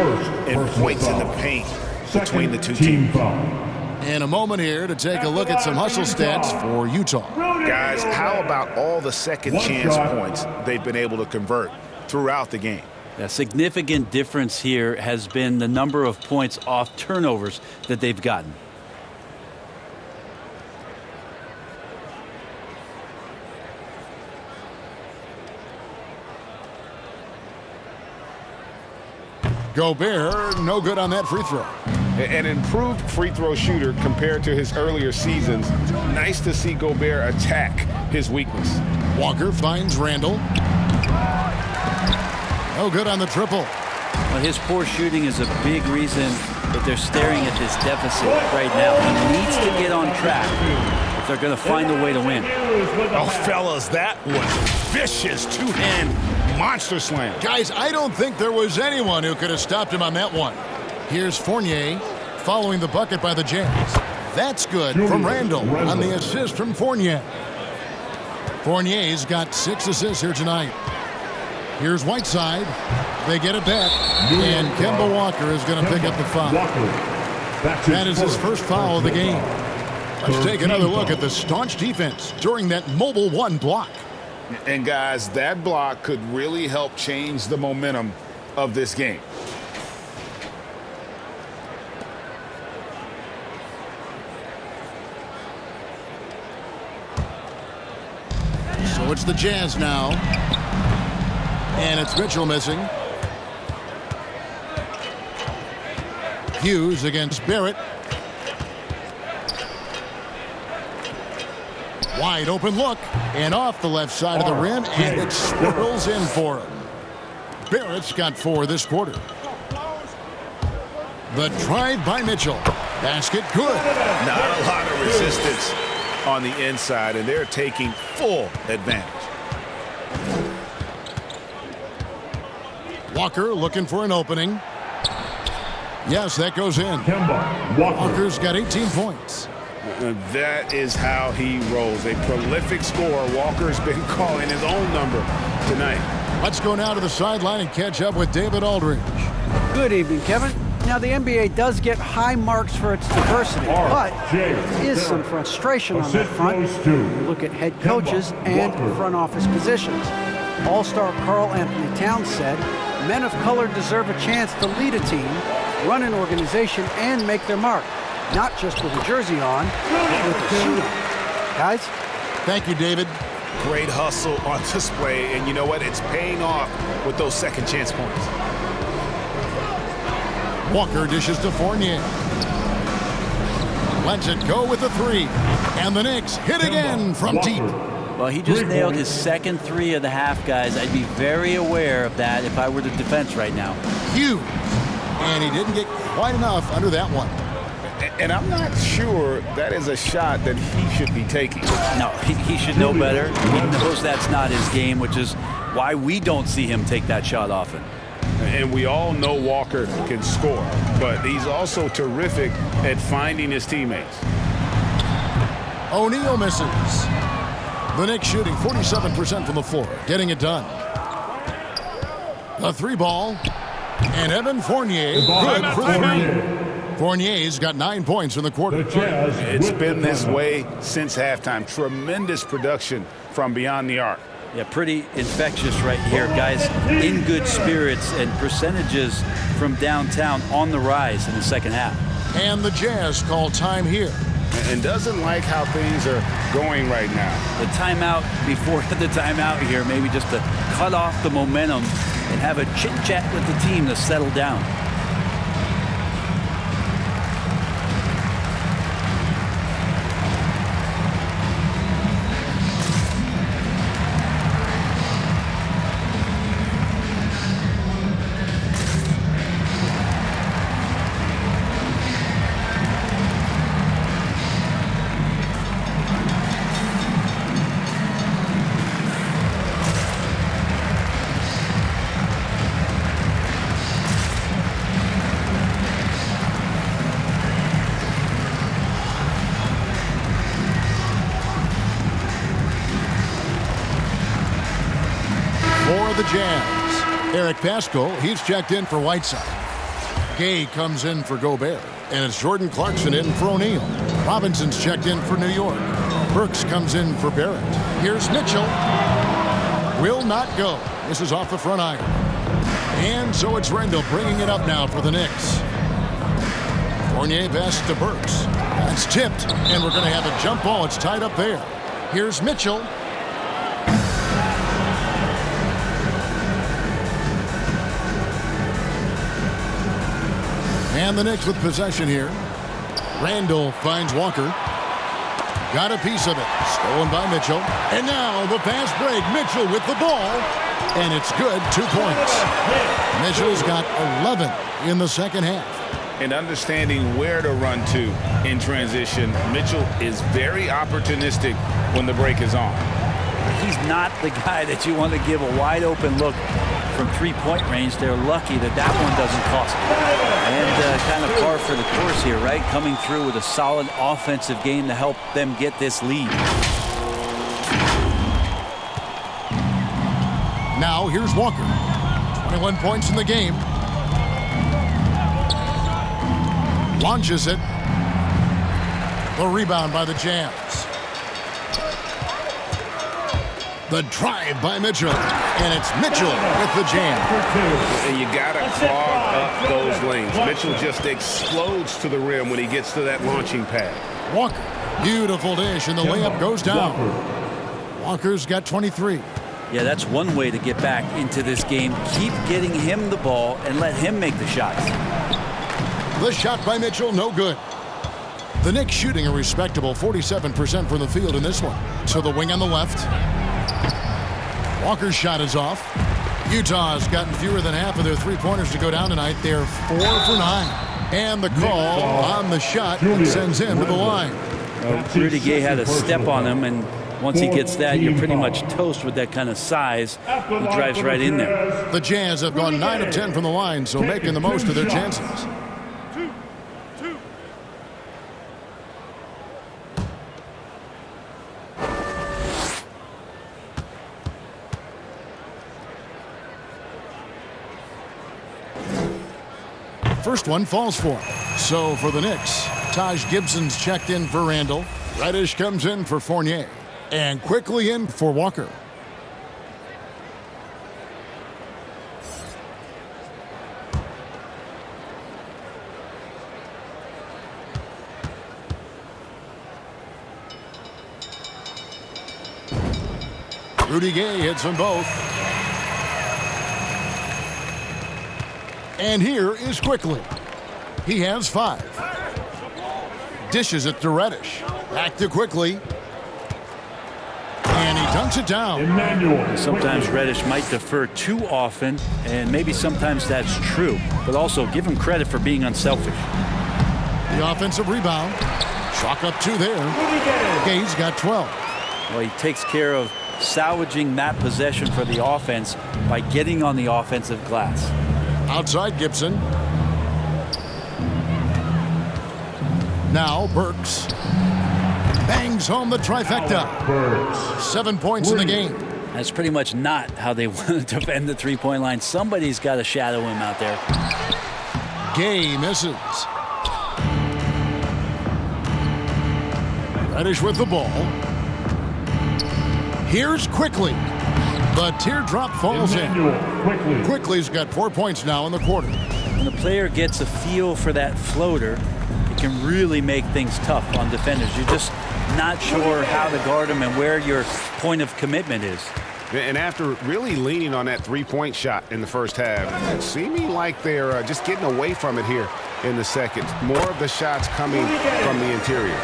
in points in the paint between the two teams.
And a moment here to take a look at some hustle stats for Utah.
Guys, how about all the second chance points they've been able to convert throughout the game?
A significant difference here has been the number of points off turnovers that they've gotten.
Gobert, no good on that free throw.
An improved free throw shooter compared to his earlier seasons. Nice to see Gobert attack his weakness.
Walker finds Randall. No good on the triple.
Well, his poor shooting is a big reason that they're staring at this deficit right now. He needs to get on track if they're going to find a way to win.
Oh, fellas, that was vicious two-hand monster slam.
Guys, I don't think there was anyone who could have stopped him on that one. Here's Fournier following the bucket by the Jazz. That's good from Randall on the assist from Fournier. Fournier's got 6 assists here tonight. Here's Whiteside. They get it back. And Kemba Walker is going to pick up the foul. That is his first foul of the game. Let's take another look at the staunch defense during that mobile 1 block.
And guys, that block could really help change the momentum of this game.
So it's the Jazz now. And it's Mitchell missing. Hughes against Barrett. Wide open look, and off the left side of the rim, and it swirls in for him. Barrett's got 4 this quarter. The drive by Mitchell. Basket good.
Not a lot of resistance on the inside, and they're taking full advantage.
Walker looking for an opening. Yes, that goes in. Walker's got 18 points.
That is how he rolls. A prolific scorer. Walker's been calling his own number tonight.
Let's go now to the sideline and catch up with David Aldridge.
Good evening, Kevin. Now, the NBA does get high marks for its diversity, but there is some frustration on that front. Look at head coaches and front office positions. All-star Karl Anthony Towns said, men of color deserve a chance to lead a team, run an organization, and make their mark. Not just with a jersey on, but with a suit on. Guys?
Thank you, David.
Great hustle on display, and you know what? It's paying off with those second chance points.
Walker dishes to Fournier. Lets it go with the 3. And the Knicks hit again from deep.
Well, he just nailed his second 3 of the half, guys. I'd be very aware of that if I were the defense right now.
Huge. And he didn't get quite enough under that one.
And I'm not sure that is a shot that he should be taking.
No, he should know better. He knows that's not his game, which is why we don't see him take that shot often.
And we all know Walker can score, but he's also terrific at finding his teammates.
O'Neal misses. The Knicks shooting 47% from the floor, getting it done. The 3 ball, and Evan Fournier good for 3. Fournier's got 9 points in the quarter.
It's been this way since halftime. Tremendous production from beyond the arc.
Yeah, pretty infectious right here. Guys in good spirits and percentages from downtown on the rise in the second half.
And the Jazz call time here.
And doesn't like how things are going right now.
The timeout before the timeout here, maybe just to cut off the momentum and have a chit-chat with the team to settle down.
For the Jazz, Eric Pascal, he's checked in for Whiteside. Gay comes in for Gobert, and it's Jordan Clarkson in for O'Neal. Robinson's checked in for New York. Burks comes in for Barrett. Here's Mitchell. Will not go. This is off the front iron. And so it's Randall bringing it up now for the Knicks. Fournier pass to Burks. That's tipped, and we're going to have a jump ball. It's tied up there. Here's Mitchell. And the Knicks with possession here. Randall finds Walker. Got a piece of it. Stolen by Mitchell. And now the fast break. Mitchell with the ball. And it's good. 2 points. Mitchell's got 11 in the second half.
And understanding where to run to in transition, Mitchell is very opportunistic when the break is on.
He's not the guy that you want to give a wide open look from three-point range. They're lucky that that one doesn't cost them. And kind of par for the course here, right? Coming through with a solid offensive game to help them get this lead.
Now here's Walker. 21 points in the game. Launches it. The rebound by the Jazz. The drive by Mitchell. And it's Mitchell with the jam.
You got to clog up those lanes. Mitchell just explodes to the rim when he gets to that launching pad.
Walker. Beautiful dish, and the layup goes down. Walker's got 23.
Yeah, that's one way to get back into this game. Keep getting him the ball and let him make the shots.
The shot by Mitchell, no good. The Knicks shooting a respectable 47% from the field in this one. To the wing on the left. Walker's shot is off. Utah's gotten fewer than half of their three-pointers to go down tonight. They're 4 for 9. And the call on the shot sends him to the line.
Rudy Gay had a step on him, and once he gets that, you're pretty much toast with that kind of size. He drives right in there.
The Jazz have gone 9 of 10 from the line, so making the most of their chances. First one falls for him. So for the Knicks, Taj Gibson's checked in for Randall. Reddish comes in for Fournier. And quickly in for Walker. Rudy Gay hits them both. And here is Quickly. He has 5. Dishes it to Reddish. Back to Quickly. And he dunks it down.
Sometimes Reddish might defer too often, and maybe sometimes that's true. But also give him credit for being unselfish.
The offensive rebound. Chalk up 2 there. Gay's got 12.
Well, he takes care of salvaging that possession for the offense by getting on the offensive glass.
Outside Gibson. Now Burks. Bangs home the trifecta. 7 points in the game.
That's pretty much not how they want to defend the three-point line. Somebody's got to shadow him out there.
Gay misses. Reddish with the ball. Here's Quickly. The teardrop falls in. Quickly's got 4 points now in the quarter.
When the player gets a feel for that floater, it can really make things tough on defenders. You're just not sure how to guard them and where your point of commitment is.
And after really leaning on that three-point shot in the first half, it's seeming like they're just getting away from it here in the second. More of the shots coming from the interior.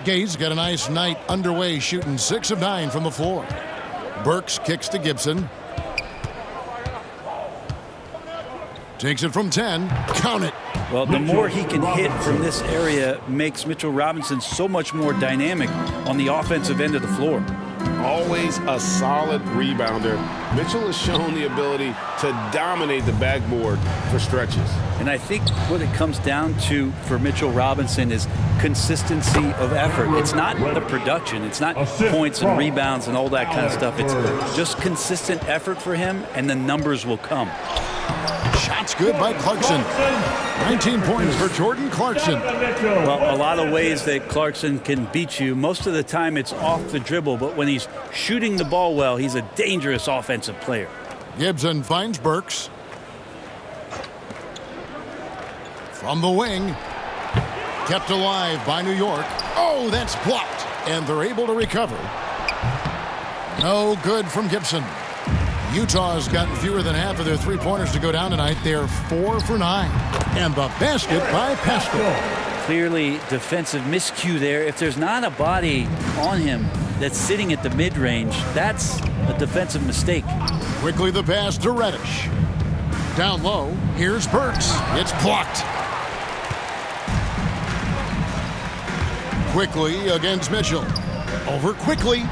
Gay's got a nice night underway, shooting 6 of 9 from the floor. Burks kicks to Gibson. Takes it from 10. Count it.
Well, the more he can hit from this area makes Mitchell Robinson so much more dynamic on the offensive end of the floor.
Always a solid rebounder. Mitchell has shown the ability to dominate the backboard for stretches.
And I think what it comes down to for Mitchell Robinson is consistency of effort. It's not the production. It's not points and rebounds and all that kind of stuff. It's just consistent effort for him, and the numbers will come.
Shots good by Clarkson. 19 points for Jordan Clarkson.
Well, a lot of ways that Clarkson can beat you. Most of the time it's off the dribble, but when he's shooting the ball well, he's a dangerous offensive player.
Gibson finds Burks. From the wing. Kept alive by New York. Oh, that's blocked. And they're able to recover. No good from Gibson. Utah's gotten fewer than half of their three-pointers to go down tonight. They're 4 for 9. And the basket by Pascal.
Clearly defensive miscue there. If there's not a body on him that's sitting at the mid-range, that's a defensive mistake.
Quickly the pass to Reddish. Down low, here's Burks. It's blocked. Quickly against Mitchell. Over Quickly.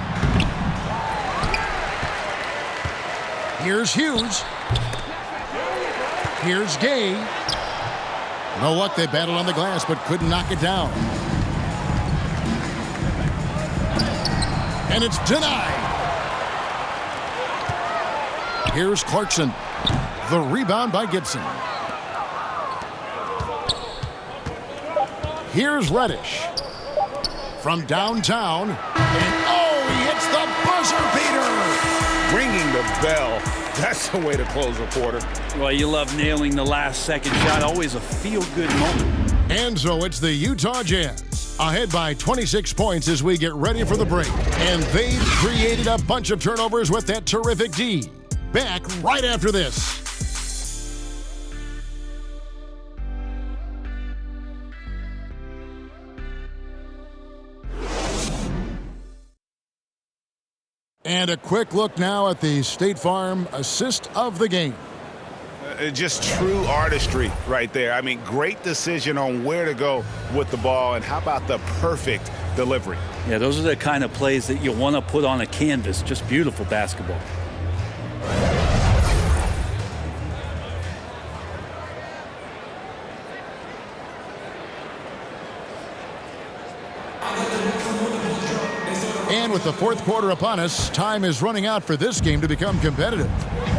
Here's Hughes. Here's Gay. No luck, they battled on the glass, but couldn't knock it down. And it's denied. Here's Clarkson. The rebound by Gibson. Here's Reddish. From downtown. And oh, he hits the buzzer beater.
Ringing the bell. That's the way to close a quarter.
Well, you love nailing the last second shot. Always a feel-good moment.
And so it's the Utah Jazz ahead by 26 points as we get ready for the break. And they've created a bunch of turnovers with that terrific D. Back right after this. And a quick look now at the State Farm assist of the game.
Just true artistry right there. I mean, great decision on where to go with the ball, and how about the perfect delivery?
Yeah, those are the kind of plays that you want to put on a canvas. Just beautiful basketball.
And with the fourth quarter upon us, time is running out for this game to become competitive.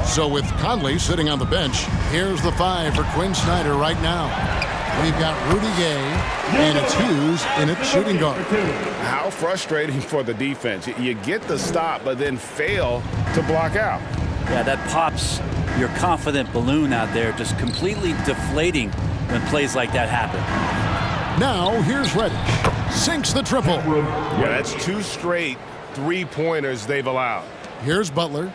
So with Conley sitting on the bench, here's the 5 for Quinn Snyder right now. We've got Rudy Gay, and it's Hughes in at shooting guard.
How frustrating for the defense. You get the stop, but then fail to block out.
Yeah, that pops your confident balloon out there, just completely deflating when plays like that happen.
Now, here's Reddish. Sinks the triple.
Yeah, that's 2 straight three-pointers they've allowed.
Here's Butler.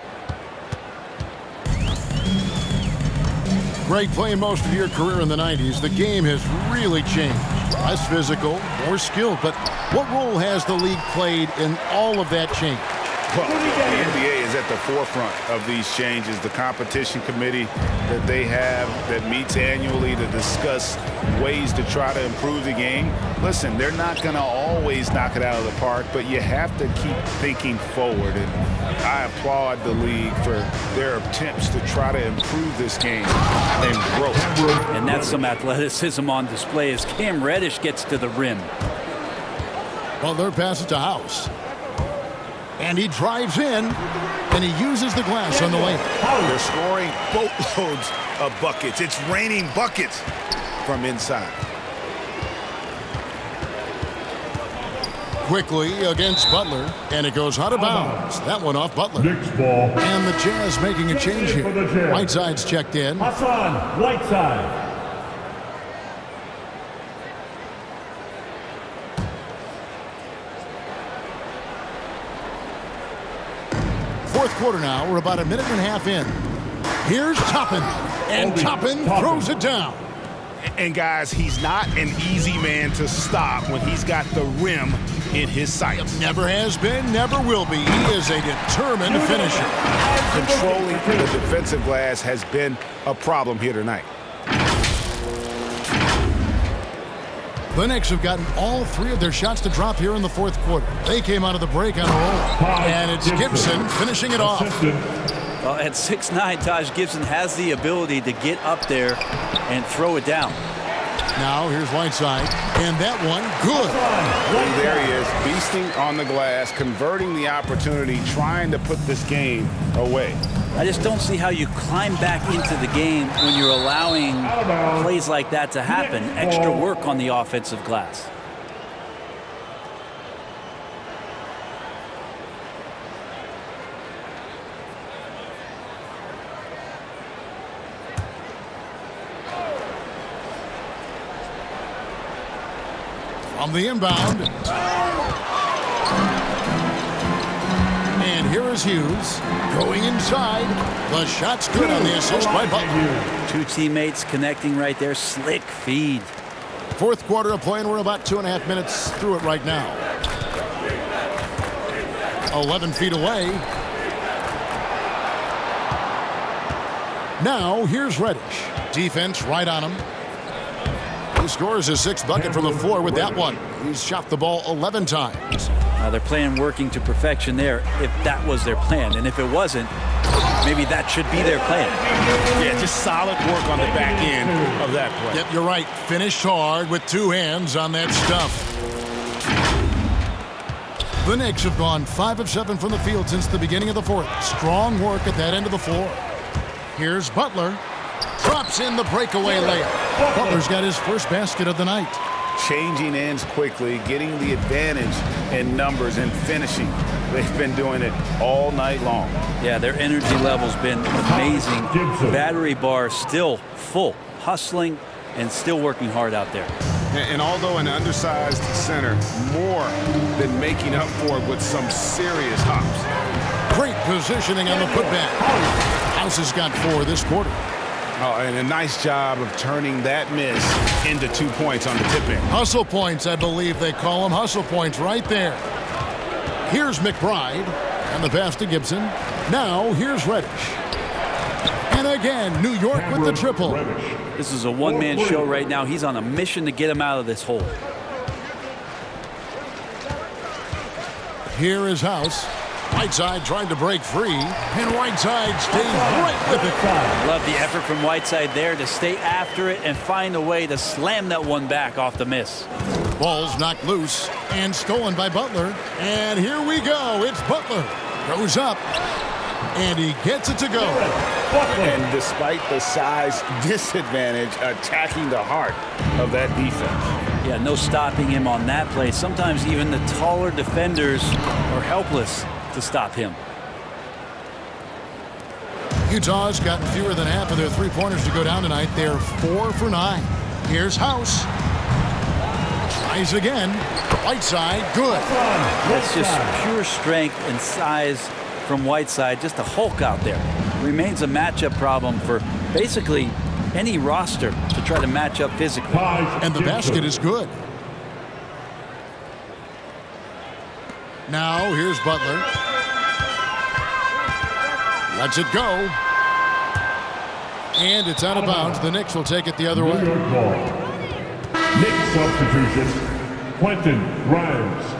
Greg, playing most of your career in the 90s, the game has really changed. Less physical, more skilled, but what role has the league played in all of that change?
Well, the NBA is at the forefront of these changes. The competition committee that they have that meets annually to discuss ways to try to improve the game. Listen, they're not going to always knock it out of the park, but you have to keep thinking forward. And I applaud the league for their attempts to try to improve this game and grow.
And that's some athleticism on display as Cam Reddish gets to the rim.
Butler passes to House. And he drives in, and he uses the glass on the lane.
They're scoring boatloads of buckets. It's raining buckets from inside.
Quickly against Butler, and it goes out of bounds. That one off Butler.
Knicks ball.
And the Jazz making a change here. Whiteside's checked in.
Hassan Whiteside.
Fourth quarter now. We're about a minute and a half in. Here's Toppin. And Toppin throws it down.
And guys, he's not an easy man to stop when he's got the rim in his sights.
Never has been, never will be. He is a determined finisher.
Controlling the defensive glass has been a problem here tonight.
The Knicks have gotten all three of their shots to drop here in the fourth quarter. They came out of the break on a roll. And it's Gibson finishing it off.
Well, at 6'9", Taj Gibson has the ability to get up there and throw it down.
Now here's Whiteside, and that one good.
There he is, beasting on the glass, converting the opportunity, trying to put this game away.
I just don't see how you climb back into the game when you're allowing plays like that to happen. Extra work on the offensive glass.
From the inbound. And here is Hughes going inside. The shot's good on the assist by Butler.
Two teammates connecting right there. Slick feed.
Fourth quarter of play, and we're about 2.5 minutes through it right now. 11 feet away. Now here's Reddish. Defense right on him. He scores his sixth bucket from the floor with that one. He's shot the ball 11 times.
They're playing working to perfection there if that was their plan. And if it wasn't, maybe that should be their plan.
Yeah, just solid work on the back end of that play.
Yep, you're right. Finished hard with two hands on that stuff. The Knicks have gone 5 of 7 from the field since the beginning of the fourth. Strong work at that end of the floor. Here's Butler. Drops in the breakaway layup. Butler's got his first basket of the night.
Changing ends quickly, getting the advantage in numbers and finishing. They've been doing it all night long.
Yeah, their energy level's been amazing. Battery bar still full, hustling and still working hard out there.
And although an undersized center, more than making up for it with some serious hops.
Great positioning on the putback. House has got 4 this quarter.
Oh, and a nice job of turning that miss into 2 points on the tip in.
Hustle points, I believe they call them. Hustle points right there. Here's McBride, and the pass to Gibson. Now here's Reddish. And again, New York with the triple.
This is a one-man show right now. He's on a mission to get him out of this hole.
Here is House. Whiteside trying to break free, and Whiteside stays right with it.
Love the effort from Whiteside there to stay after it and find a way to slam that one back off the miss.
Ball's knocked loose and stolen by Butler. And here we go. It's Butler. Goes up, and he gets it to go.
And despite the size disadvantage, attacking the heart of that defense.
Yeah, no stopping him on that play. Sometimes even the taller defenders are helpless to stop him.
Utah's gotten fewer than half of their three-pointers to go down tonight. They're 4 for 9. Here's House. Tries again. Whiteside, good.
That's just pure strength and size from Whiteside. Just a Hulk out there. Remains a matchup problem for basically any roster to try to match up physically.
And the basket is good. Now here's Butler. Lets it go. And it's out of bounds. The Knicks will take it the other way.
Knicks substitution, Quentin Grimes.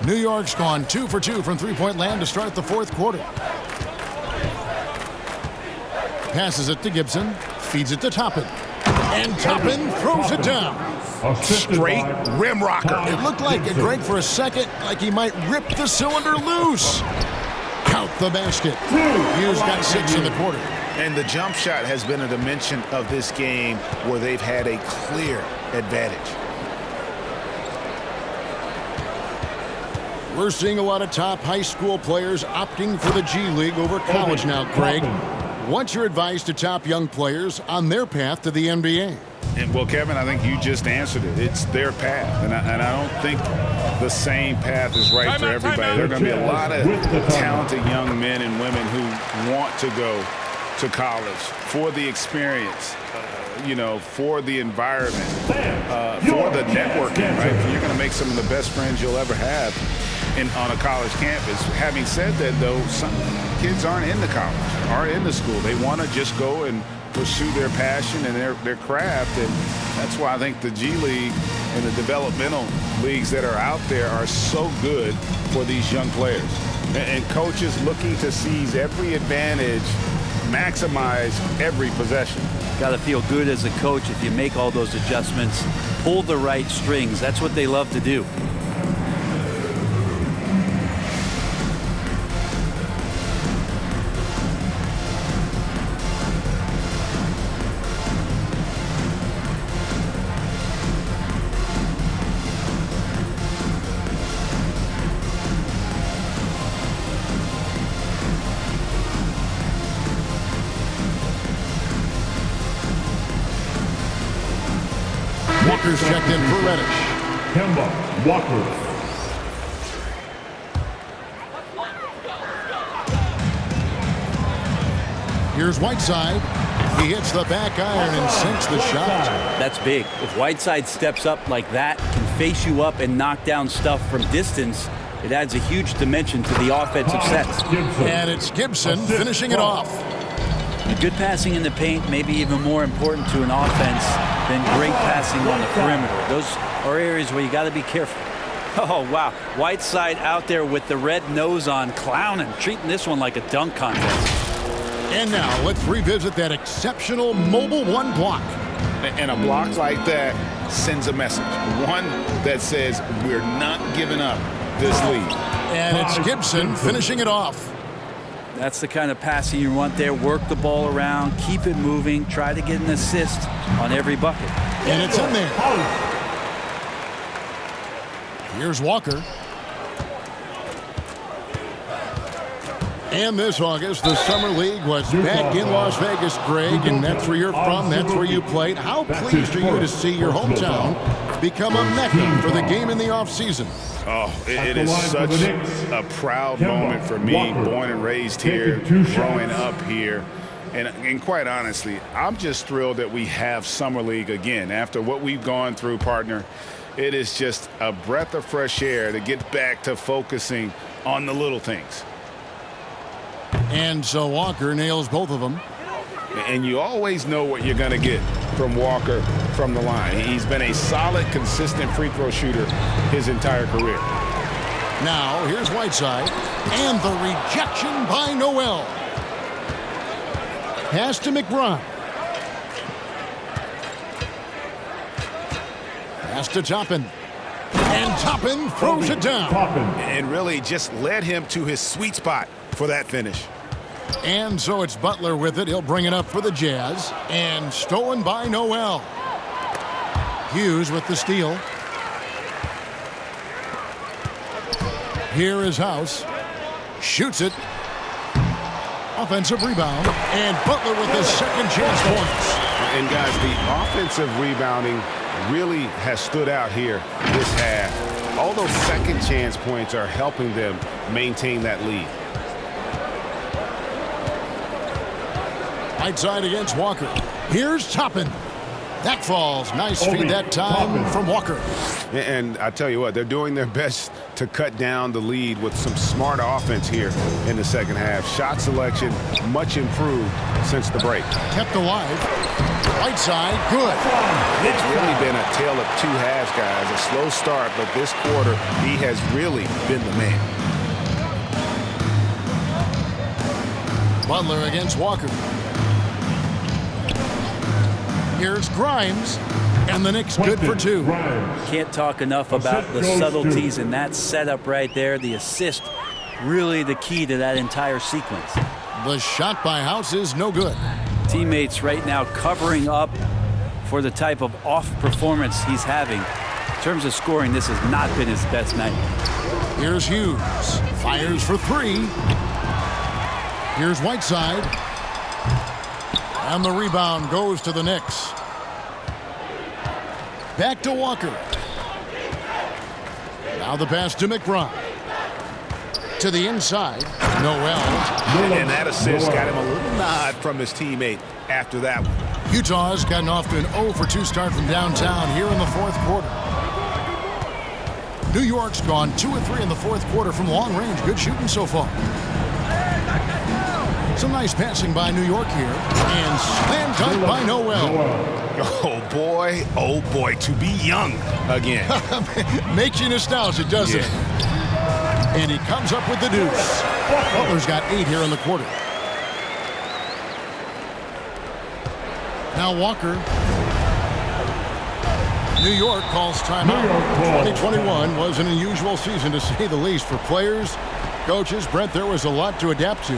New York's gone 2 for 2 from three-point land to start the fourth quarter. Passes it to Gibson. Feeds it to Toppin. And Toppin throws it down.
Straight rim rocker.
It looked like it, Greg, for a second, like he might rip the cylinder loose. Count the basket. Hughes got 6 in the quarter.
And the jump shot has been a dimension of this game where they've had a clear advantage.
We're seeing a lot of top high school players opting for the G League over college now, Craig. What's your advice to top young players on their path to the NBA?
And well, Kevin, I think you just answered it. It's their path, and I don't think the same path is right for everybody. There are going to be a lot of talented young men and women who want to go to college for the experience, for the environment, for the networking, right? You're going to make some of the best friends you'll ever have on a college campus. Having said that, though, some kids aren't into college, aren't into school. They want to just go and pursue their passion and their craft, and that's why I think the G League and the developmental leagues that are out there are so good for these young players. And coaches looking to seize every advantage, maximize every possession.
Got to feel good as a coach if you make all those adjustments, pull the right strings. That's what they love to do.
Walker's checked in for Reddish.
Kemba Walker.
Here's Whiteside. He hits the back iron and sinks the shot.
That's big. If Whiteside steps up like that, can face you up and knock down stuff from distance, it adds a huge dimension to the offensive sets.
And it's Gibson finishing it off.
Good passing in the paint may be even more important to an offense than great passing on the perimeter. Those are areas where you got to be careful. Oh, wow. Whiteside out there with the red nose on, clowning, treating this one like a dunk contest.
And now let's revisit that exceptional mobile one block.
And a block like that sends a message. One that says we're not giving up this lead.
And it's Gibson finishing it off.
That's the kind of passing you want there. Work the ball around, keep it moving, try to get an assist on every bucket.
And it's in there. Here's Walker. And this August, the Summer League was back in Las Vegas, Greg, and that's where you're from, that's where you played. How pleased are you to see your hometown become a mecca for the game in the offseason?
Oh, it is such a proud moment for me, born and raised here, growing up here. And quite honestly, I'm just thrilled that we have Summer League again. After what we've gone through, partner, it is just a breath of fresh air to get back to focusing on the little things.
And so Walker nails both of them.
And you always know what you're going to get from Walker from the line. He's been a solid, consistent free throw shooter his entire career.
Now, here's Whiteside. And the rejection by Noel. Pass to McBride. Pass to Toppin. And Toppin throws it down.
And really just led him to his sweet spot for that finish.
And so it's Butler with it. He'll bring it up for the Jazz. And stolen by Noel. Hughes with the steal. Here is House. Shoots it. Offensive rebound. And Butler with his second chance points.
And guys, the offensive rebounding really has stood out here this half. All those second chance points are helping them maintain that lead.
Whiteside against Walker. Here's Toppin. That falls. Nice feed that time from Walker.
And I tell you what, they're doing their best to cut down the lead with some smart offense here in the second half. Shot selection much improved since the break.
Kept alive. Whiteside, good.
It's really been a tale of two halves, guys. A slow start, but this quarter, he has really been the man.
Butler against Walker. Here's Grimes. And the Knicks good for 2.
Can't talk enough about the subtleties in that setup right there. The assist, really the key to that entire sequence.
The shot by House is no good.
Teammates right now covering up for the type of off performance he's having. In terms of scoring, this has not been his best night.
Here's Hughes. Fires for 3. Here's Whiteside. And the rebound goes to the Knicks. Back to Walker. Now the pass to McBride. To the inside. Noel.
And that assist got him a little nod from his teammate after that one.
Utah's gotten off to an 0 for 2 start from downtown here in the 4th quarter. New York's gone 2 of 3 in the 4th quarter from long range. Good shooting so far. Some nice passing by New York here. And slam dunk by Noel.
Oh boy, to be young again.
Makes you nostalgic, doesn't it? And he comes up with the deuce. Butler's got 8 here in the quarter. Now Walker. New York calls timeout. 2021 was an unusual season to say the least for players, coaches. Brent, there was a lot to adapt to.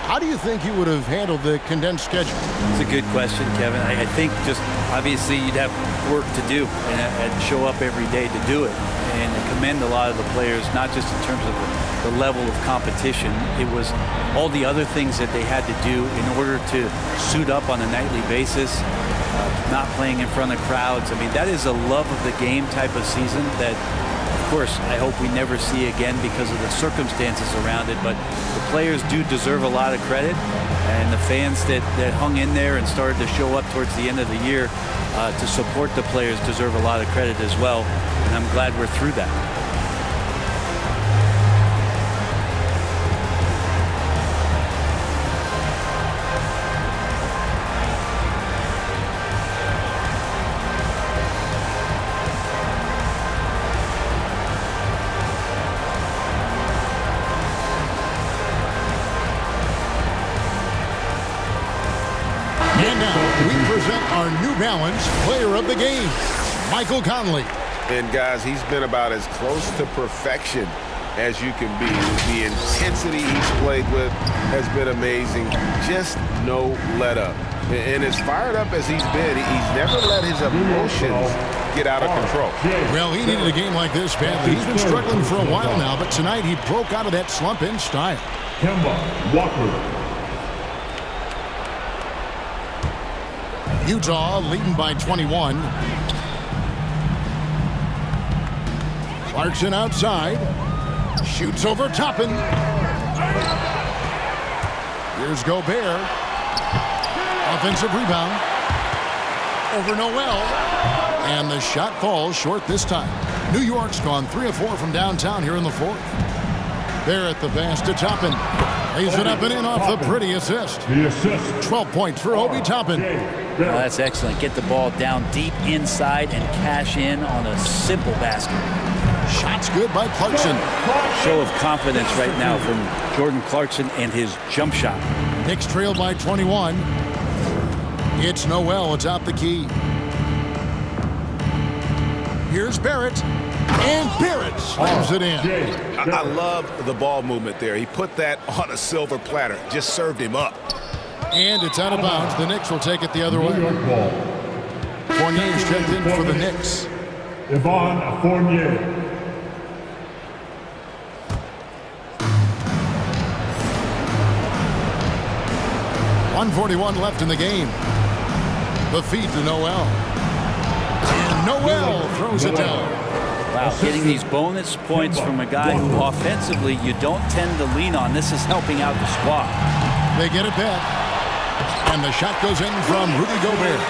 How do you think you would have handled the condensed schedule?
It's a good question, Kevin. I think just obviously you'd have work to do and show up every day to do it. And I commend a lot of the players, not just in terms of the level of competition. It was all the other things that they had to do in order to suit up on a nightly basis, not playing in front of crowds. I mean, that is a love of the game type of season that, of course, I hope we never see again because of the circumstances around it. But the players do deserve a lot of credit, and the fans that hung in there and started to show up towards the end of the year to support the players deserve a lot of credit as well. And I'm glad we're through that.
Our New Balance player of the game, Michael Conley.
And guys, he's been about as close to perfection as you can be. The intensity he's played with has been amazing. Just no let up. And as fired up as he's been, he's never let his emotions get out of control.
Well, he needed a game like this badly. He's been struggling for a while now, but tonight he broke out of that slump in style.
Kemba Walker.
Utah leading by 21. Clarkson outside. Shoots over Toppin. Here's Gobert. Offensive rebound. Over Noel. And the shot falls short this time. New York's gone 3 of 4 from downtown here in the 4th. Barrett the pass to Toppin. Lays it up and in off the pretty assist. 12 points for Obi Toppin.
Oh, that's excellent. Get the ball down deep inside and cash in on a simple basket.
Shots good by Clarkson.
Show of confidence right now from Jordan Clarkson and his jump shot.
Knicks trail by 21. It's Noel. It's out the key. Here's Barrett. And Barrett slams it in.
I love the ball movement there. He put that on a silver platter. Just served him up.
And it's out of bounds. The Knicks will take it the other way. Fournier's checked in for the Knicks.
Vivint Fournier.
.141 left in the game. The feed to Noel. And Noel throws it down.
Wow, getting these bonus points from a guy who offensively you don't tend to lean on. This is helping out the squad.
They get it back. And the shot goes in from Rudy Gobert.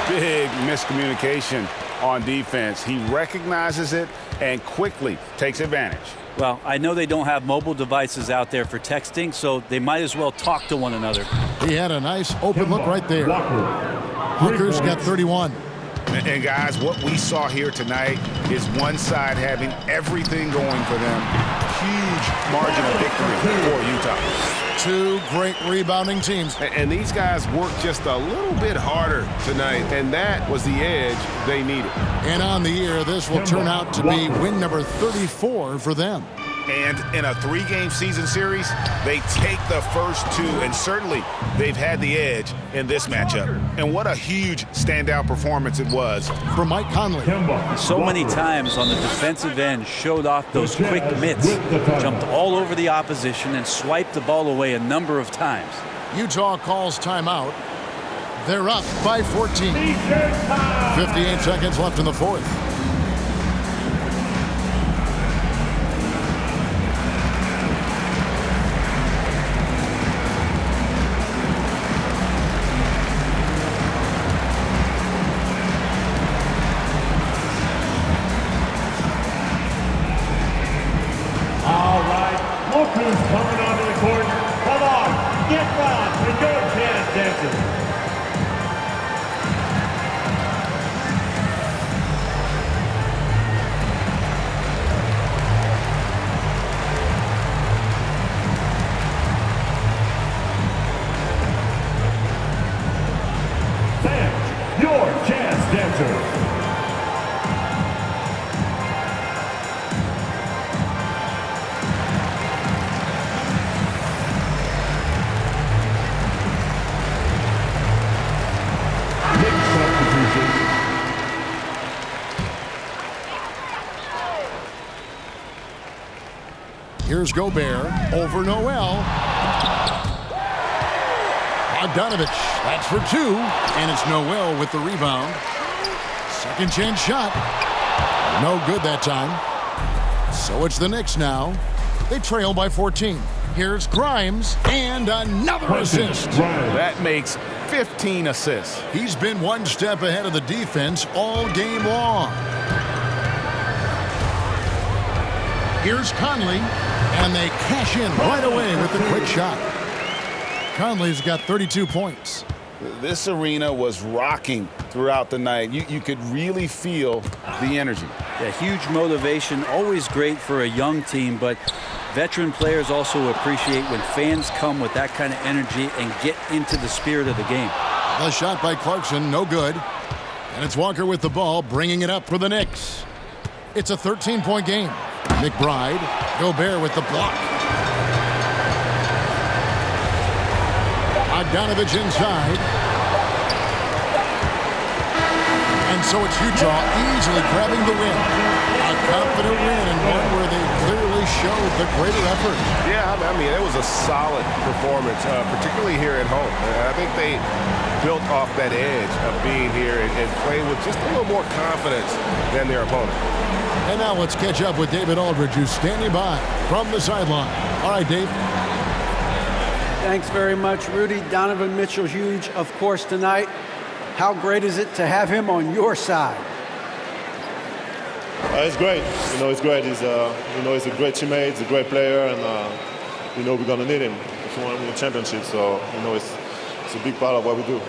Big miscommunication on defense. He recognizes it and quickly takes advantage.
Well, I know they don't have mobile devices out there for texting, so they might as well talk to one another.
He had a nice open look right there. Hooker's got 31.
And guys, what we saw here tonight is one side having everything going for them. Huge margin of victory for Utah.
Two great rebounding teams.
And these guys worked just a little bit harder tonight, and that was the edge they needed.
And on the year, this will turn out to be win number 34 for them.
And in a 3-game season series, they take the first 2, and certainly they've had the edge in this matchup. And what a huge standout performance it was
for Mike Conley.
So many times on the defensive end, showed off those quick mitts, jumped all over the opposition and swiped the ball away a number of times.
Utah calls timeout. They're up by 14. 58 seconds left in the fourth.
Look who's coming onto the court. Come on, get round for your chance dancer. Sam, your chance dancer.
Here's Gobert over Noel. Donovan, that's for 2. And it's Noel with the rebound. Second chance shot. No good that time. So it's the Knicks now. They trail by 14. Here's Grimes and another assist.
That makes 15 assists.
He's been one step ahead of the defense all game long. Here's Conley, and they cash in right away with the quick shot. Conley's got 32 points.
This arena was rocking throughout the night. You could really feel the energy.
Yeah, huge motivation, always great for a young team, but veteran players also appreciate when fans come with that kind of energy and get into the spirit of the game.
The shot by Clarkson, no good. And it's Walker with the ball, bringing it up for the Knicks. It's a 13-point game. McBride, Gobert with the block. Bogdanovich inside. And so it's Utah easily grabbing the win. A confident win and one where they clearly showed the greater effort.
Yeah, I mean, it was a solid performance, particularly here at home. I think they built off that edge of being here and played with just a little more confidence than their opponent.
And now let's catch up with David Aldridge, who's standing by from the sideline. All right, Dave.
Thanks very much, Rudy. Donovan Mitchell, huge, of course, tonight. How great is it to have him on your side?
It's great. It's great. He's a great teammate. He's a great player, and we're gonna need him if we want to win the championship. So, it's a big part of what we do.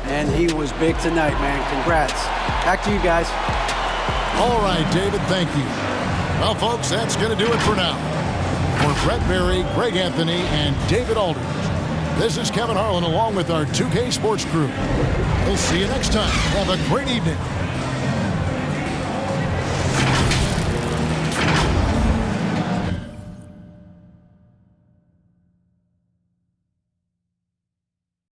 And he was big tonight, man. Congrats. Back to you guys.
All right, David, thank you. Well, folks, that's going to do it for now. For Brett Berry, Greg Anthony, and David Aldridge, this is Kevin Harlan along with our 2K Sports crew. We'll see you next time. Have a great evening.